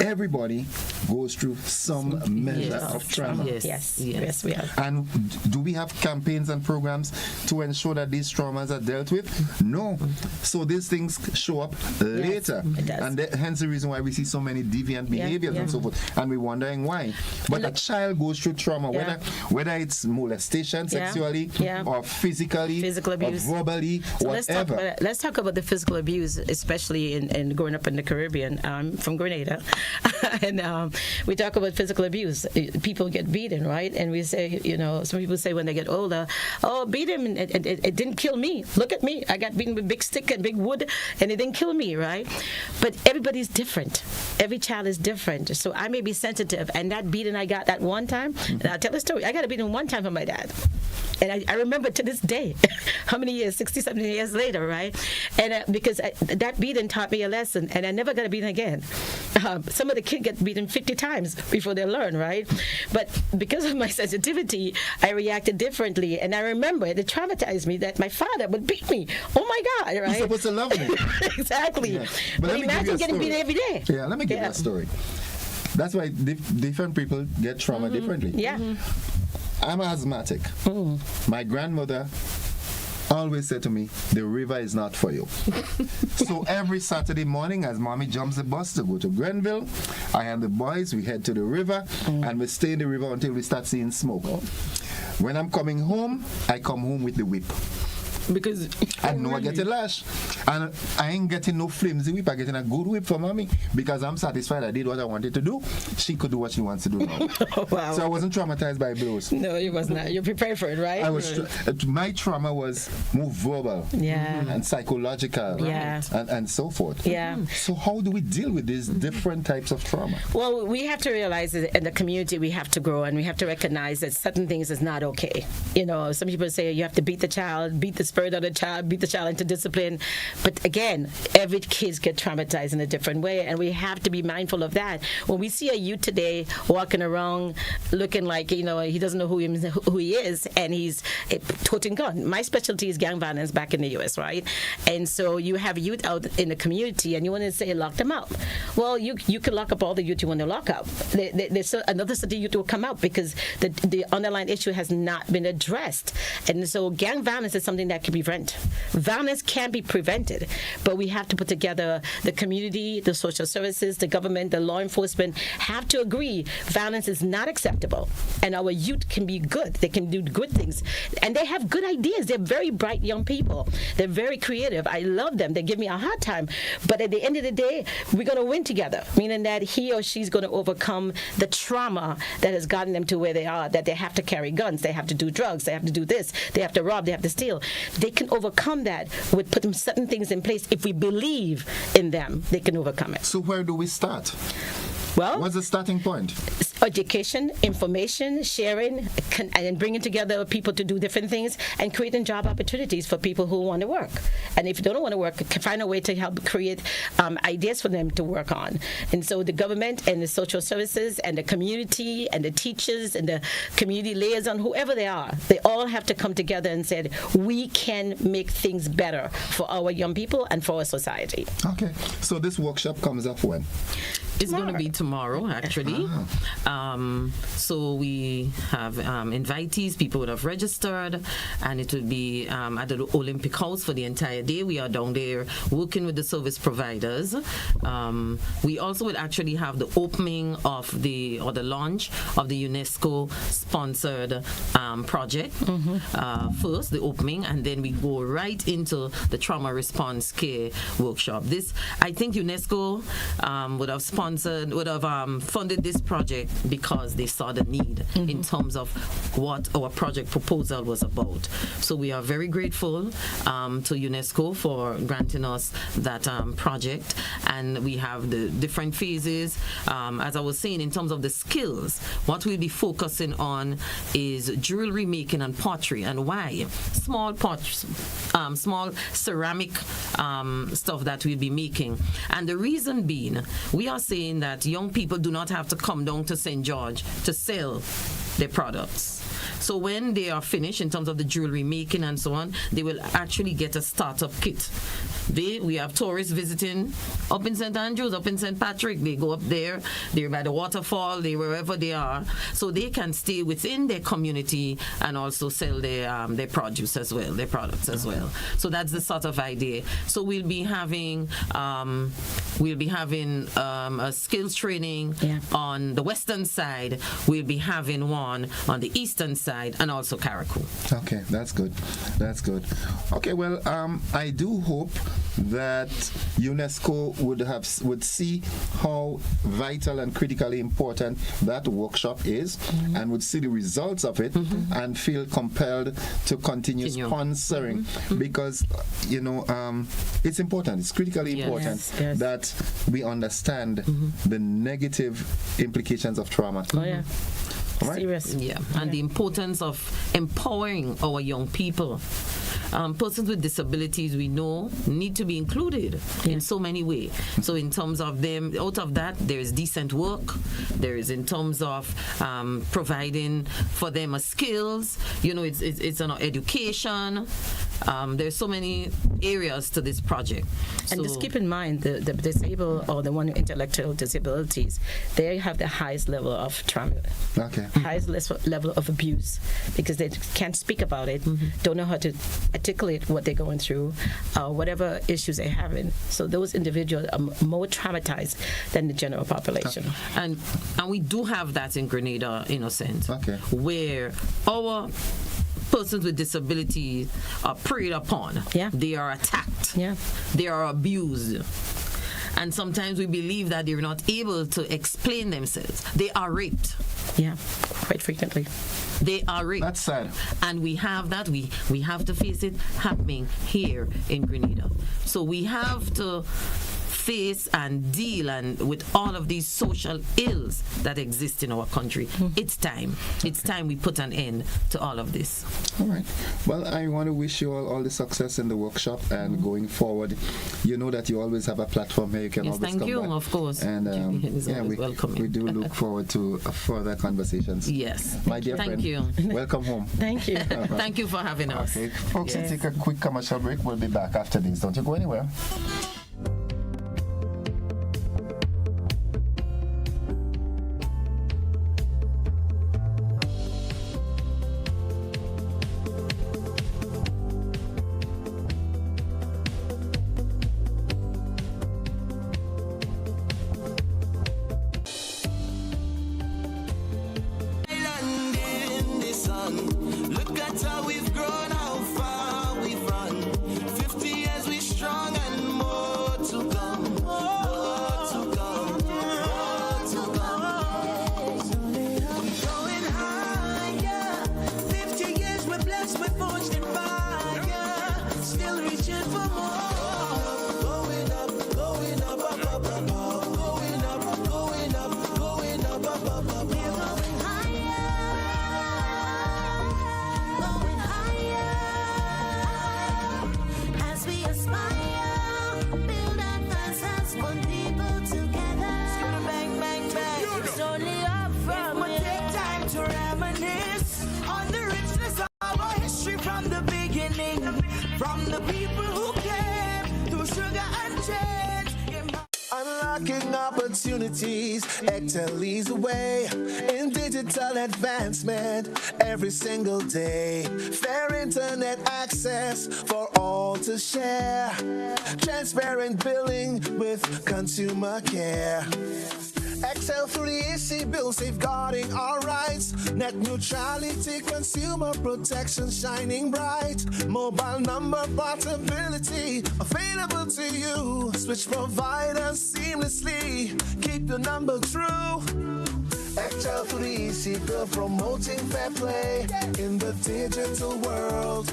Speaker 3: everybody goes through some measure of trauma.
Speaker 24: Yes, we have.
Speaker 3: And do we have campaigns and programs to ensure that these traumas are dealt with? No. So these things show up later. And hence the reason why we see so many deviant behaviors and so forth. And we're wondering why. But a child goes through trauma, whether it's molestation sexually or physically, physical abuse, or verbally, so whatever.
Speaker 24: Let's talk about the physical abuse, especially in growing up in the Caribbean. I'm from Grenada. And we talk about physical abuse. People get beaten, right? And we say, you know, some people say when they get older, oh, beat him, and it didn't kill me. Look at me. I got beaten with big stick and big wood, and it didn't kill me, right? But everybody's different. Every child is different. So I may be sensitive, and that beating I got that one time, and I'll tell the story. I got a beating one time from my dad. And I remember to this day, how many years, 60, 70 years later, right? And because that beating taught me a lesson, and I never got a beating again. Some of the kids get beaten 50 times before they learn, right? But because of my sensitivity, I reacted differently. And I remember it traumatized me that my father would beat me. Oh my God, right?
Speaker 3: You're supposed to love me.
Speaker 24: Exactly.
Speaker 3: Yeah.
Speaker 24: But imagine getting beaten every day.
Speaker 3: Yeah, let me give you a story. That's why different people get trauma differently.
Speaker 24: Yeah.
Speaker 3: I'm asthmatic. My grandmother always said to me, the river is not for you. So every Saturday morning, as mommy jumps the bus to go to Grenville, I and the boys, we head to the river, and we stay in the river until we start seeing smoke. When I'm coming home, I come home with the whip.
Speaker 24: Because
Speaker 3: I know I get a lash, and I ain't getting no flimsy whip. I'm getting a good whip for mommy because I'm satisfied I did what I wanted to do. She could do what she wants to do now.
Speaker 24: Wow.
Speaker 3: So I wasn't traumatized by blows.
Speaker 24: No, you was not. You're prepared for it, right?
Speaker 3: I was. My trauma was more verbal, and psychological, and so forth.
Speaker 24: Yeah.
Speaker 3: So how do we deal with these different types of trauma?
Speaker 24: Well, we have to realize that in the community we have to grow, and we have to recognize that certain things is not okay. You know, some people say you have to beat the child, beat the spirit of the child, beat the child into discipline. But again, every kids get traumatized in a different way, and we have to be mindful of that. When we see a youth today walking around looking like, you know, he doesn't know who he is, and he's toting gun. My specialty is gang violence back in the U.S., right? And so you have youth out in the community, and you want to say lock them up. Well, you can lock up all the youth you want to lock up. There's another set of youth will come out because the underlying issue has not been addressed. And so gang violence is something that can be prevented. Violence can be prevented, but we have to put together the community, the social services, the government, the law enforcement have to agree violence is not acceptable, and our youth can be good. They can do good things, and they have good ideas. They're very bright young people. They're very creative. I love them. They give me a hard time, but at the end of the day, we're going to win together, meaning that he or she's going to overcome the trauma that has gotten them to where they are, that they have to carry guns, they have to do drugs, they have to do this, they have to rob, they have to steal. They can overcome that with putting certain things in place. If we believe in them, they can overcome it.
Speaker 3: So where do we start?
Speaker 24: Well,
Speaker 3: what's the starting point?
Speaker 24: education, information, sharing, and bringing together people to do different things and creating job opportunities for people who want to work. And if they don't want to work, can find a way to help create ideas for them to work on. And so the government and the social services and the community and the teachers and the community liaison, whoever they are, they all have to come together and say, we can make things better for our young people and for our society.
Speaker 3: Okay. So this workshop comes up when?
Speaker 23: It's going to be tomorrow, actually. So we have invitees, people would have registered, and it will be at the Olympic House for the entire day. We are down there working with the service providers. We also will actually have the opening of the launch of the UNESCO-sponsored project first, the opening, and then we go right into the trauma response care workshop. This, I think UNESCO would have funded this project because they saw the need in terms of what our project proposal was about. So we are very grateful to UNESCO for granting us that project, and we have the different phases. As I was saying, in terms of the skills, what we'll be focusing on is jewelry making and pottery, and why small pots, small ceramic stuff that we'll be making. And the reason being, we are saying that young people do not have to come down to St. George to sell their products. So when they are finished in terms of the jewelry making and so on, they will actually get a startup kit. We have tourists visiting up in St. Andrews, up in St. Patrick. They go up there, they're by the waterfall, they wherever they are, so they can stay within their community and also sell their produce as well, their products as well. So that's the sort of idea. So we'll be having a skills training on the western side. We'll be having one on the eastern side, and also Carriacou.
Speaker 3: Okay, that's good. That's good. Okay, well, I do hope that UNESCO would see how vital and critically important that workshop is, and would see the results of it, and feel compelled to continue sponsoring, because it's important. It's critically important that we understand the negative implications of trauma.
Speaker 24: Oh yeah.
Speaker 3: Right.
Speaker 24: Serious.
Speaker 23: And the importance of empowering our young people. Persons with disabilities, we know, need to be included in so many ways. So in terms of them, out of that, there is decent work. There is in terms of providing for them skills. It's an education. There's so many areas to this project.
Speaker 24: And just keep in mind, the disabled or the one with intellectual disabilities, they have the highest level of trauma.
Speaker 3: Okay.
Speaker 24: Highest level of abuse, because they can't speak about it, don't know how to articulate what they're going through, whatever issues they're having. So those individuals are more traumatized than the general population.
Speaker 23: And we do have that in Grenada, Innocent, where our persons with disabilities are preyed upon. They are attacked. They are abused. And sometimes we believe that they're not able to explain themselves. They are raped.
Speaker 24: Yeah, quite frequently.
Speaker 23: They are raped.
Speaker 3: That's sad.
Speaker 23: And we have that. We have to face it happening here in Grenada. So we have to face and deal with all of these social ills that exist in our country. It's time. It's time we put an end to all of this.
Speaker 3: All right. Well, I want to wish you all the success in the workshop and going forward. You know that you always have a platform here. You can always come back.
Speaker 23: Of course.
Speaker 3: And we do look forward to further conversations.
Speaker 23: Yes.
Speaker 3: My dear friend, welcome home.
Speaker 24: Thank you.
Speaker 23: Thank you for having us.
Speaker 3: Okay. Folks, let's take a quick commercial break. We'll be back after this. Don't you go anywhere.
Speaker 15: Look at how we've grown, how far we've run. 50 years we strong and more. winning from the people who came through sugar and change.
Speaker 2: Unlocking opportunities, Excel leads the way in digital advancement every single day. Fair internet access for all to share. Transparent billing with consumer care. Excel 3AC bill safeguarding our rights. Net neutrality, consumer protection shining bright. Mobile number portability available to you. Switch providers seamlessly. Keep the number true. Excel 3AC bill promoting fair play in the digital world.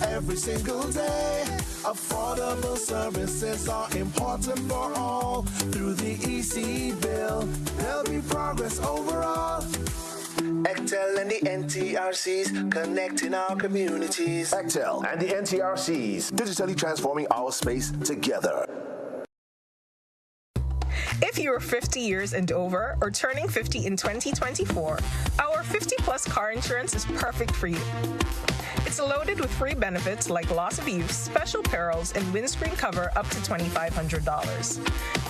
Speaker 2: Every single day, affordable services are important for all. Through the EC bill, there'll be progress overall. Excel and the NTRCs connecting our communities.
Speaker 4: Excel and the NTRCs digitally transforming our space together.
Speaker 13: If you are 50 years and over or turning 50 in 2024, our 50-plus car insurance is perfect for you. It's loaded with free benefits like loss of use, special perils, and windscreen cover up to $2,500.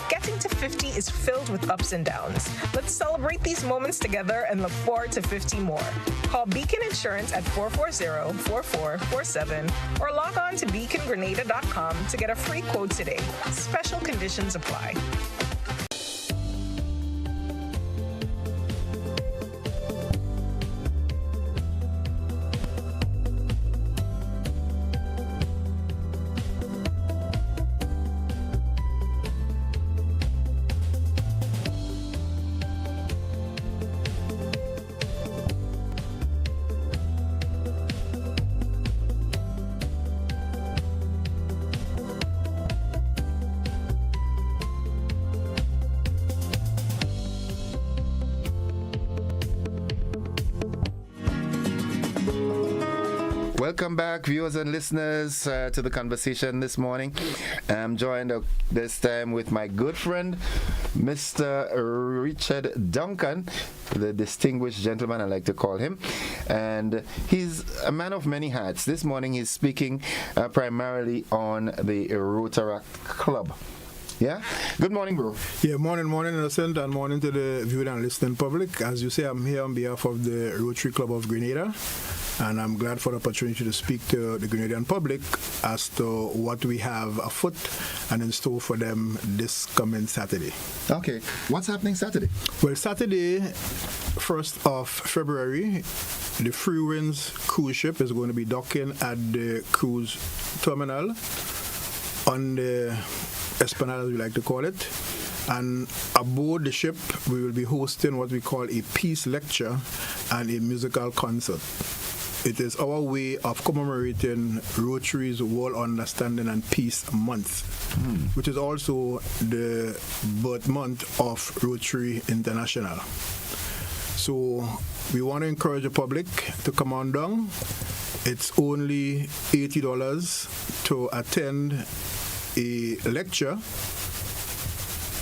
Speaker 13: Getting to 50 is filled with ups and downs. Let's celebrate these moments together and look forward to 50 more. Call Beacon Insurance at 440-4447 or log on to beacongrenada.com to get a free quote today. Special conditions apply.
Speaker 3: Welcome back, viewers and listeners, to the conversation this morning. I'm joined this time with my good friend, Mr. Richard Duncan, the distinguished gentleman I like to call him. And he's a man of many hats. This morning he's speaking primarily on the Rotaract Club. Yeah? Good morning, bro.
Speaker 5: Yeah, morning, innocent, and morning to the viewing and listening public. As you say, I'm here on behalf of the Rotary Club of Grenada, and I'm glad for the opportunity to speak to the Grenadian public as to what we have afoot and in store for them this coming Saturday.
Speaker 3: Okay. What's happening Saturday?
Speaker 5: Well, Saturday, 1st of February, the Free Winds cruise ship is going to be docking at the cruise terminal on the Esplanade, as we like to call it. And aboard the ship, we will be hosting what we call a peace lecture and a musical concert. It is our way of commemorating Rotary's World Understanding and Peace Month, which is also the birth month of Rotary International. So we want to encourage the public to come on down. It's only $80 to attend a lecture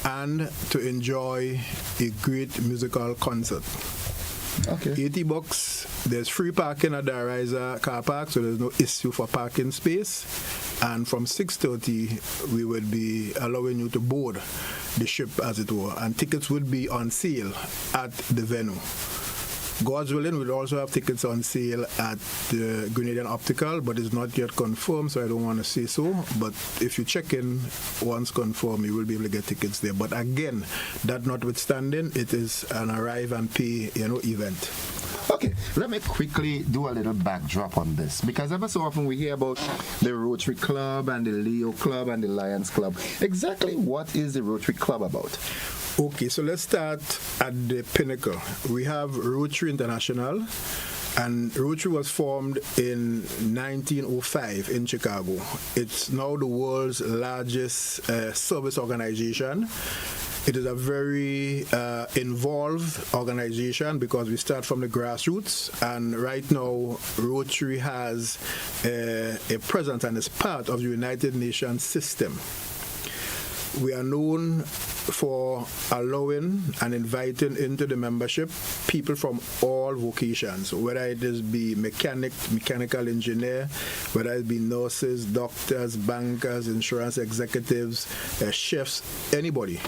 Speaker 5: and to enjoy a great musical concert.
Speaker 3: Okay.
Speaker 5: $80. There's free parking at the Ariza car park, so there's no issue for parking space. And from 6:30, we will be allowing you to board the ship, as it were. And tickets will be on sale at the venue. God's willing, we'll also have tickets on sale at the Grenadian Optical, but it's not yet confirmed, so I don't want to say so. But if you check in once confirmed, you will be able to get tickets there. But again, that notwithstanding, it is an arrive and pay, event.
Speaker 3: Okay, let me quickly do a little backdrop on this, because ever so often we hear about the Rotary Club and the Leo Club and the Lions Club. Exactly what is the Rotary Club about?
Speaker 5: Okay, so let's start at the pinnacle. We have Rotary International, and Rotary was formed in 1905 in Chicago. It's now the world's largest service organization. It is a very involved organization because we start from the grassroots, and right now Rotary has a presence and is part of the United Nations system. We are known for allowing and inviting into the membership people from all vocations, whether it is be mechanical engineer, whether it be nurses, doctors, bankers, insurance executives, chefs, anybody.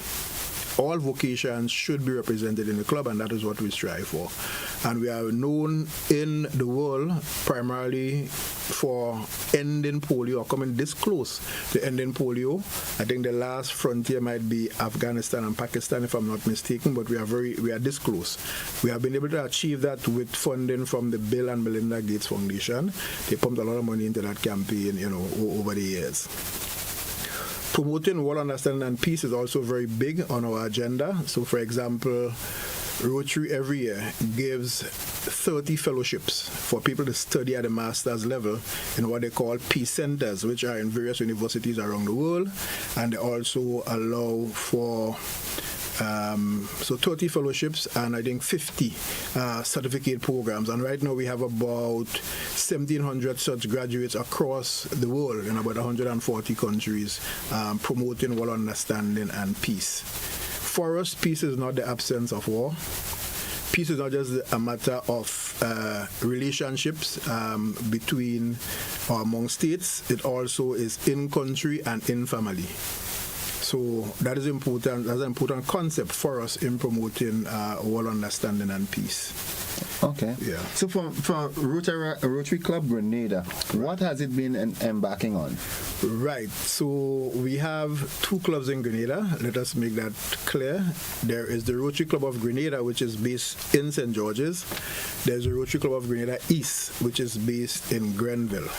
Speaker 5: All vocations should be represented in the club, and that is what we strive for. And we are known in the world primarily for ending polio, or coming this close to ending polio. I think the last frontier might be Afghanistan and Pakistan, if I'm not mistaken, but we are this close. We have been able to achieve that with funding from the Bill and Melinda Gates Foundation. They pumped a lot of money into that campaign, over the years. Promoting world understanding and peace is also very big on our agenda. So, for example, Rotary every year gives 30 fellowships for people to study at the master's level in what they call peace centers, which are in various universities around the world, and they also allow for 30 fellowships and I think 50 certificate programs. And right now we have about 1,700 such graduates across the world in about 140 countries, promoting world understanding and peace. For us, peace is not the absence of war. Peace is not just a matter of relationships between or among states. It also is in country and in family. So that is important. That's an important concept for us in promoting world understanding and peace.
Speaker 3: Okay.
Speaker 5: Yeah.
Speaker 3: So for Rotary Club Grenada, what has it been embarking on?
Speaker 5: Right. So we have two clubs in Grenada. Let us make that clear. There is the Rotary Club of Grenada, which is based in St. George's. There's the Rotary Club of Grenada East, which is based in Grenville.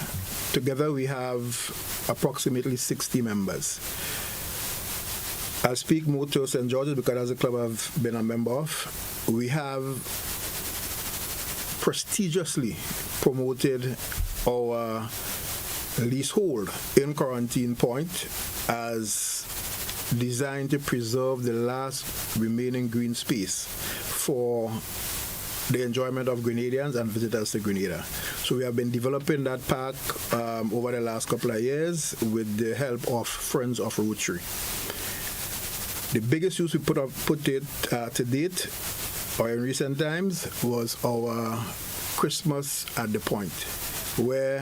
Speaker 5: Together we have approximately 60 members. I'll speak more to St. George's because that's a club I've been a member of. We have prestigiously promoted our leasehold in Quarantine Point as designed to preserve the last remaining green space for the enjoyment of Grenadians and visitors to Grenada. So we have been developing that park over the last couple of years with the help of Friends of Rotary. The biggest use we put it to date, or in recent times, was our Christmas at the Point, where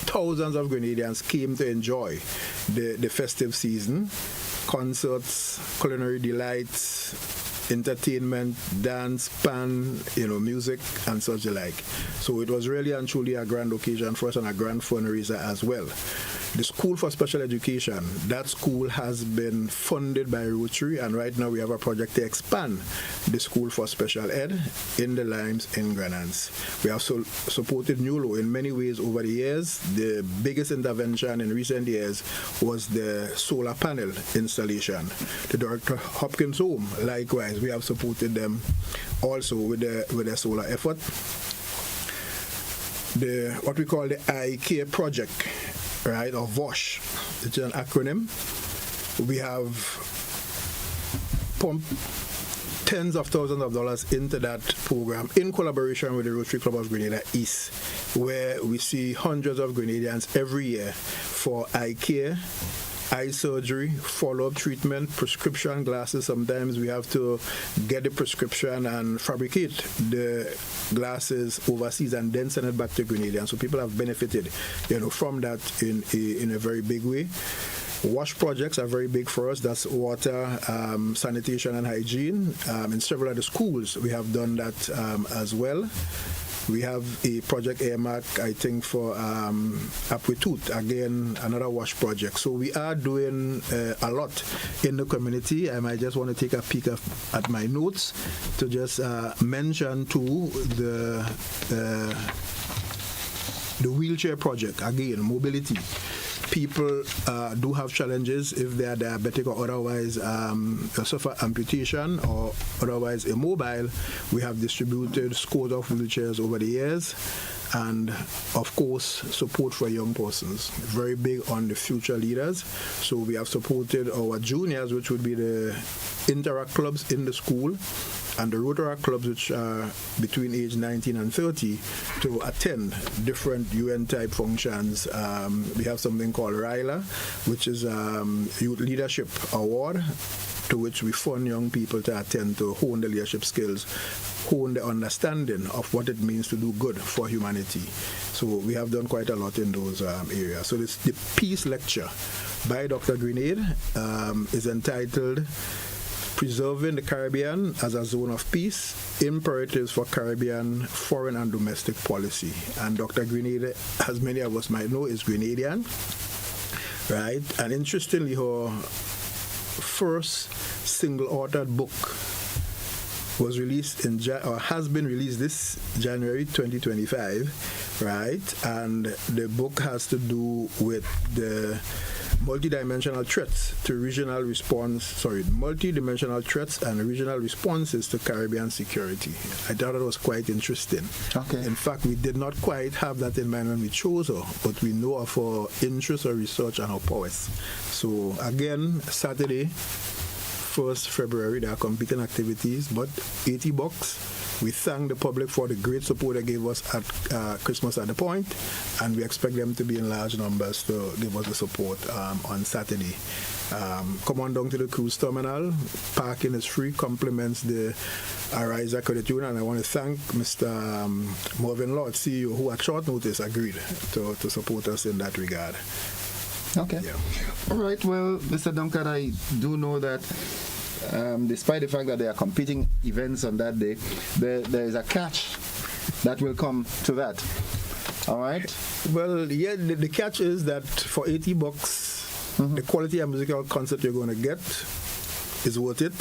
Speaker 5: thousands of Grenadians came to enjoy the festive season. Concerts, culinary delights, entertainment, dance, band, music, and such like. So it was really and truly a grand occasion for us and a grand fundraiser as well. The School for Special Education, that school has been funded by Rotary, and right now we have a project to expand the School for Special Ed in the Limes in Grenans. We have supported NULO in many ways over the years. The biggest intervention in recent years was the solar panel installation. The Dr. Hopkins Home, likewise, we have supported them also with the solar effort. What we call the iCare project, right, or VOSH, it's an acronym. We have pumped tens of thousands of dollars into that program in collaboration with the Rotary Club of Grenada East, where we see hundreds of Grenadians every year for eye care, eye surgery, follow-up treatment, prescription glasses. Sometimes we have to get the prescription and fabricate the glasses overseas and then send it back to Grenadians. So people have benefited, from that in a very big way. Wash projects are very big for us. That's water, sanitation, and hygiene. In several of the schools, we have done that as well. We have a project earmark, I think, for Apwetut, again, another wash project. So we are doing a lot in the community. I might just want to take a peek at my notes to just mention too the wheelchair project, again, mobility. People do have challenges if they are diabetic or otherwise suffer amputation or otherwise immobile. We have distributed scores of wheelchairs over the years, and of course support for young persons. Very big on the future leaders. So we have supported our juniors, which would be the interact clubs in the school, and the Rotaract clubs, which are between age 19 and 30, to attend different UN-type functions. We have something called RILA, which is Youth Leadership Award, to which we fund young people to attend to hone the leadership skills, hone the understanding of what it means to do good for humanity. So we have done quite a lot in those areas. So the peace lecture by Dr. Grenade is entitled Preserving the Caribbean as a Zone of Peace, Imperatives for Caribbean Foreign and Domestic Policy. And Dr. Grenade, as many of us might know, is Grenadian, right? And interestingly, her first single-authored book was released or has been released this January 2025, right? And the book has to do with the multidimensional threats and regional responses to Caribbean security. I thought it was quite interesting.
Speaker 3: Okay.
Speaker 5: In fact, we did not quite have that in mind when we chose her, but we know of her interest, her research, and her prowess. So again, Saturday, 1st February, there are competing activities, but $80. We thank the public for the great support they gave us at Christmas at the Point, and we expect them to be in large numbers to give us the support on Saturday. Come on down to the cruise terminal. Parking is free, complements the Ariza Credit Union, and I want to thank Mr. Marvin Lord, CEO, who at short notice agreed to support us in that regard.
Speaker 3: Okay. Yeah. All right. Well, Mr. Duncan, I do know that despite the fact that there are competing events on that day, there is a catch that will come to that. All right?
Speaker 5: Well, yeah, the catch is that for $80, the quality of musical concert you're going to get is worth it.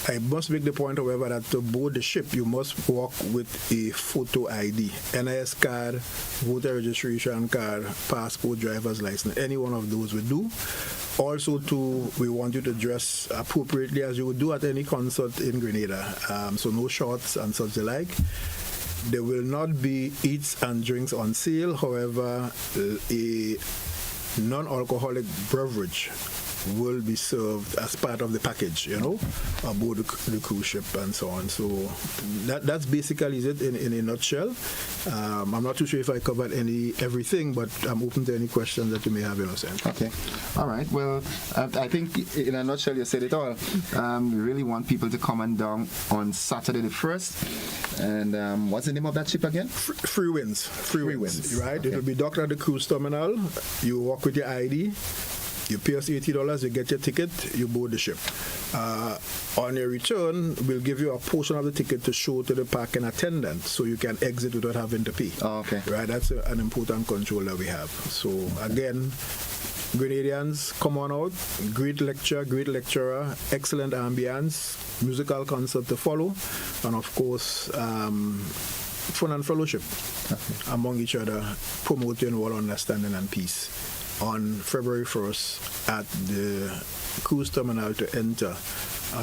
Speaker 5: I must make the point, however, that to board the ship, you must walk with a photo ID, NIS card, voter registration card, passport, driver's license. Any one of those will do. Also, too, we want you to dress appropriately as you would do at any concert in Grenada. So no shorts and such alike. There will not be eats and drinks on sale. However, a non-alcoholic beverage will be served as part of the package, aboard the cruise ship and so on. So that's basically it in a nutshell. I'm not too sure if I covered everything, but I'm open to any questions that you may have, Innocent.
Speaker 3: Okay. All right. Well, I think in a nutshell you said it all. We really want people to come on down on Saturday the 1st. And what's the name of that ship again?
Speaker 5: Free Winds. Free Winds. Right? Okay. It will be docked at the cruise terminal. You walk with your ID. You pay us $80, you get your ticket, you board the ship. On your return, we'll give you a portion of the ticket to show to the parking attendant so you can exit without having to pay.
Speaker 3: Oh, okay.
Speaker 5: Right, that's an important control that we have. So again, Grenadians, come on out. Great lecture, great lecturer, excellent ambience, musical concert to follow, and of course, fun and fellowship among each other, promoting world understanding and peace. On February 1st at the cruise terminal to enter,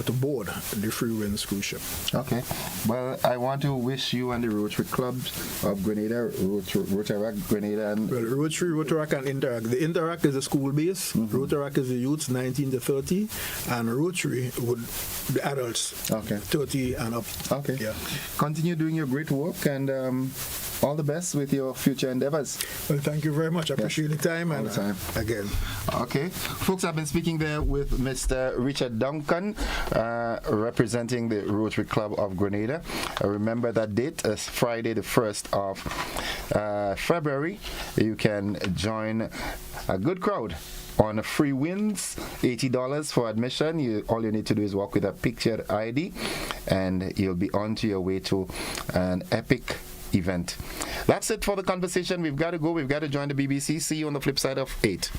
Speaker 5: to board the Free Winds cruise ship.
Speaker 3: Okay. Well, I want to wish you and the Rotary Clubs of Grenada, Rotaract, Grenada.
Speaker 5: Well, Rotary, Rotaract, and Interact. The Interact is a school base, Rotaract is the youths 19 to 30, and Rotary would the adults 30 and up.
Speaker 3: Okay.
Speaker 5: Yeah.
Speaker 3: Continue doing your great work and all the best with your future endeavors.
Speaker 5: Well, thank you very much. I appreciate the time.
Speaker 3: All the time.
Speaker 5: Again.
Speaker 3: Okay. Folks, I've been speaking there with Mr. Richard Duncan, representing the Rotary Club of Grenada. Remember that date is Friday the 1st of February. You can join a good crowd on Free Winds, $80 for admission. All you need to do is walk with a pictured ID and you'll be on to your way to an epic event. That's it for the conversation. We've got to go. We've got to join the BBC. See you on the flip side of 8.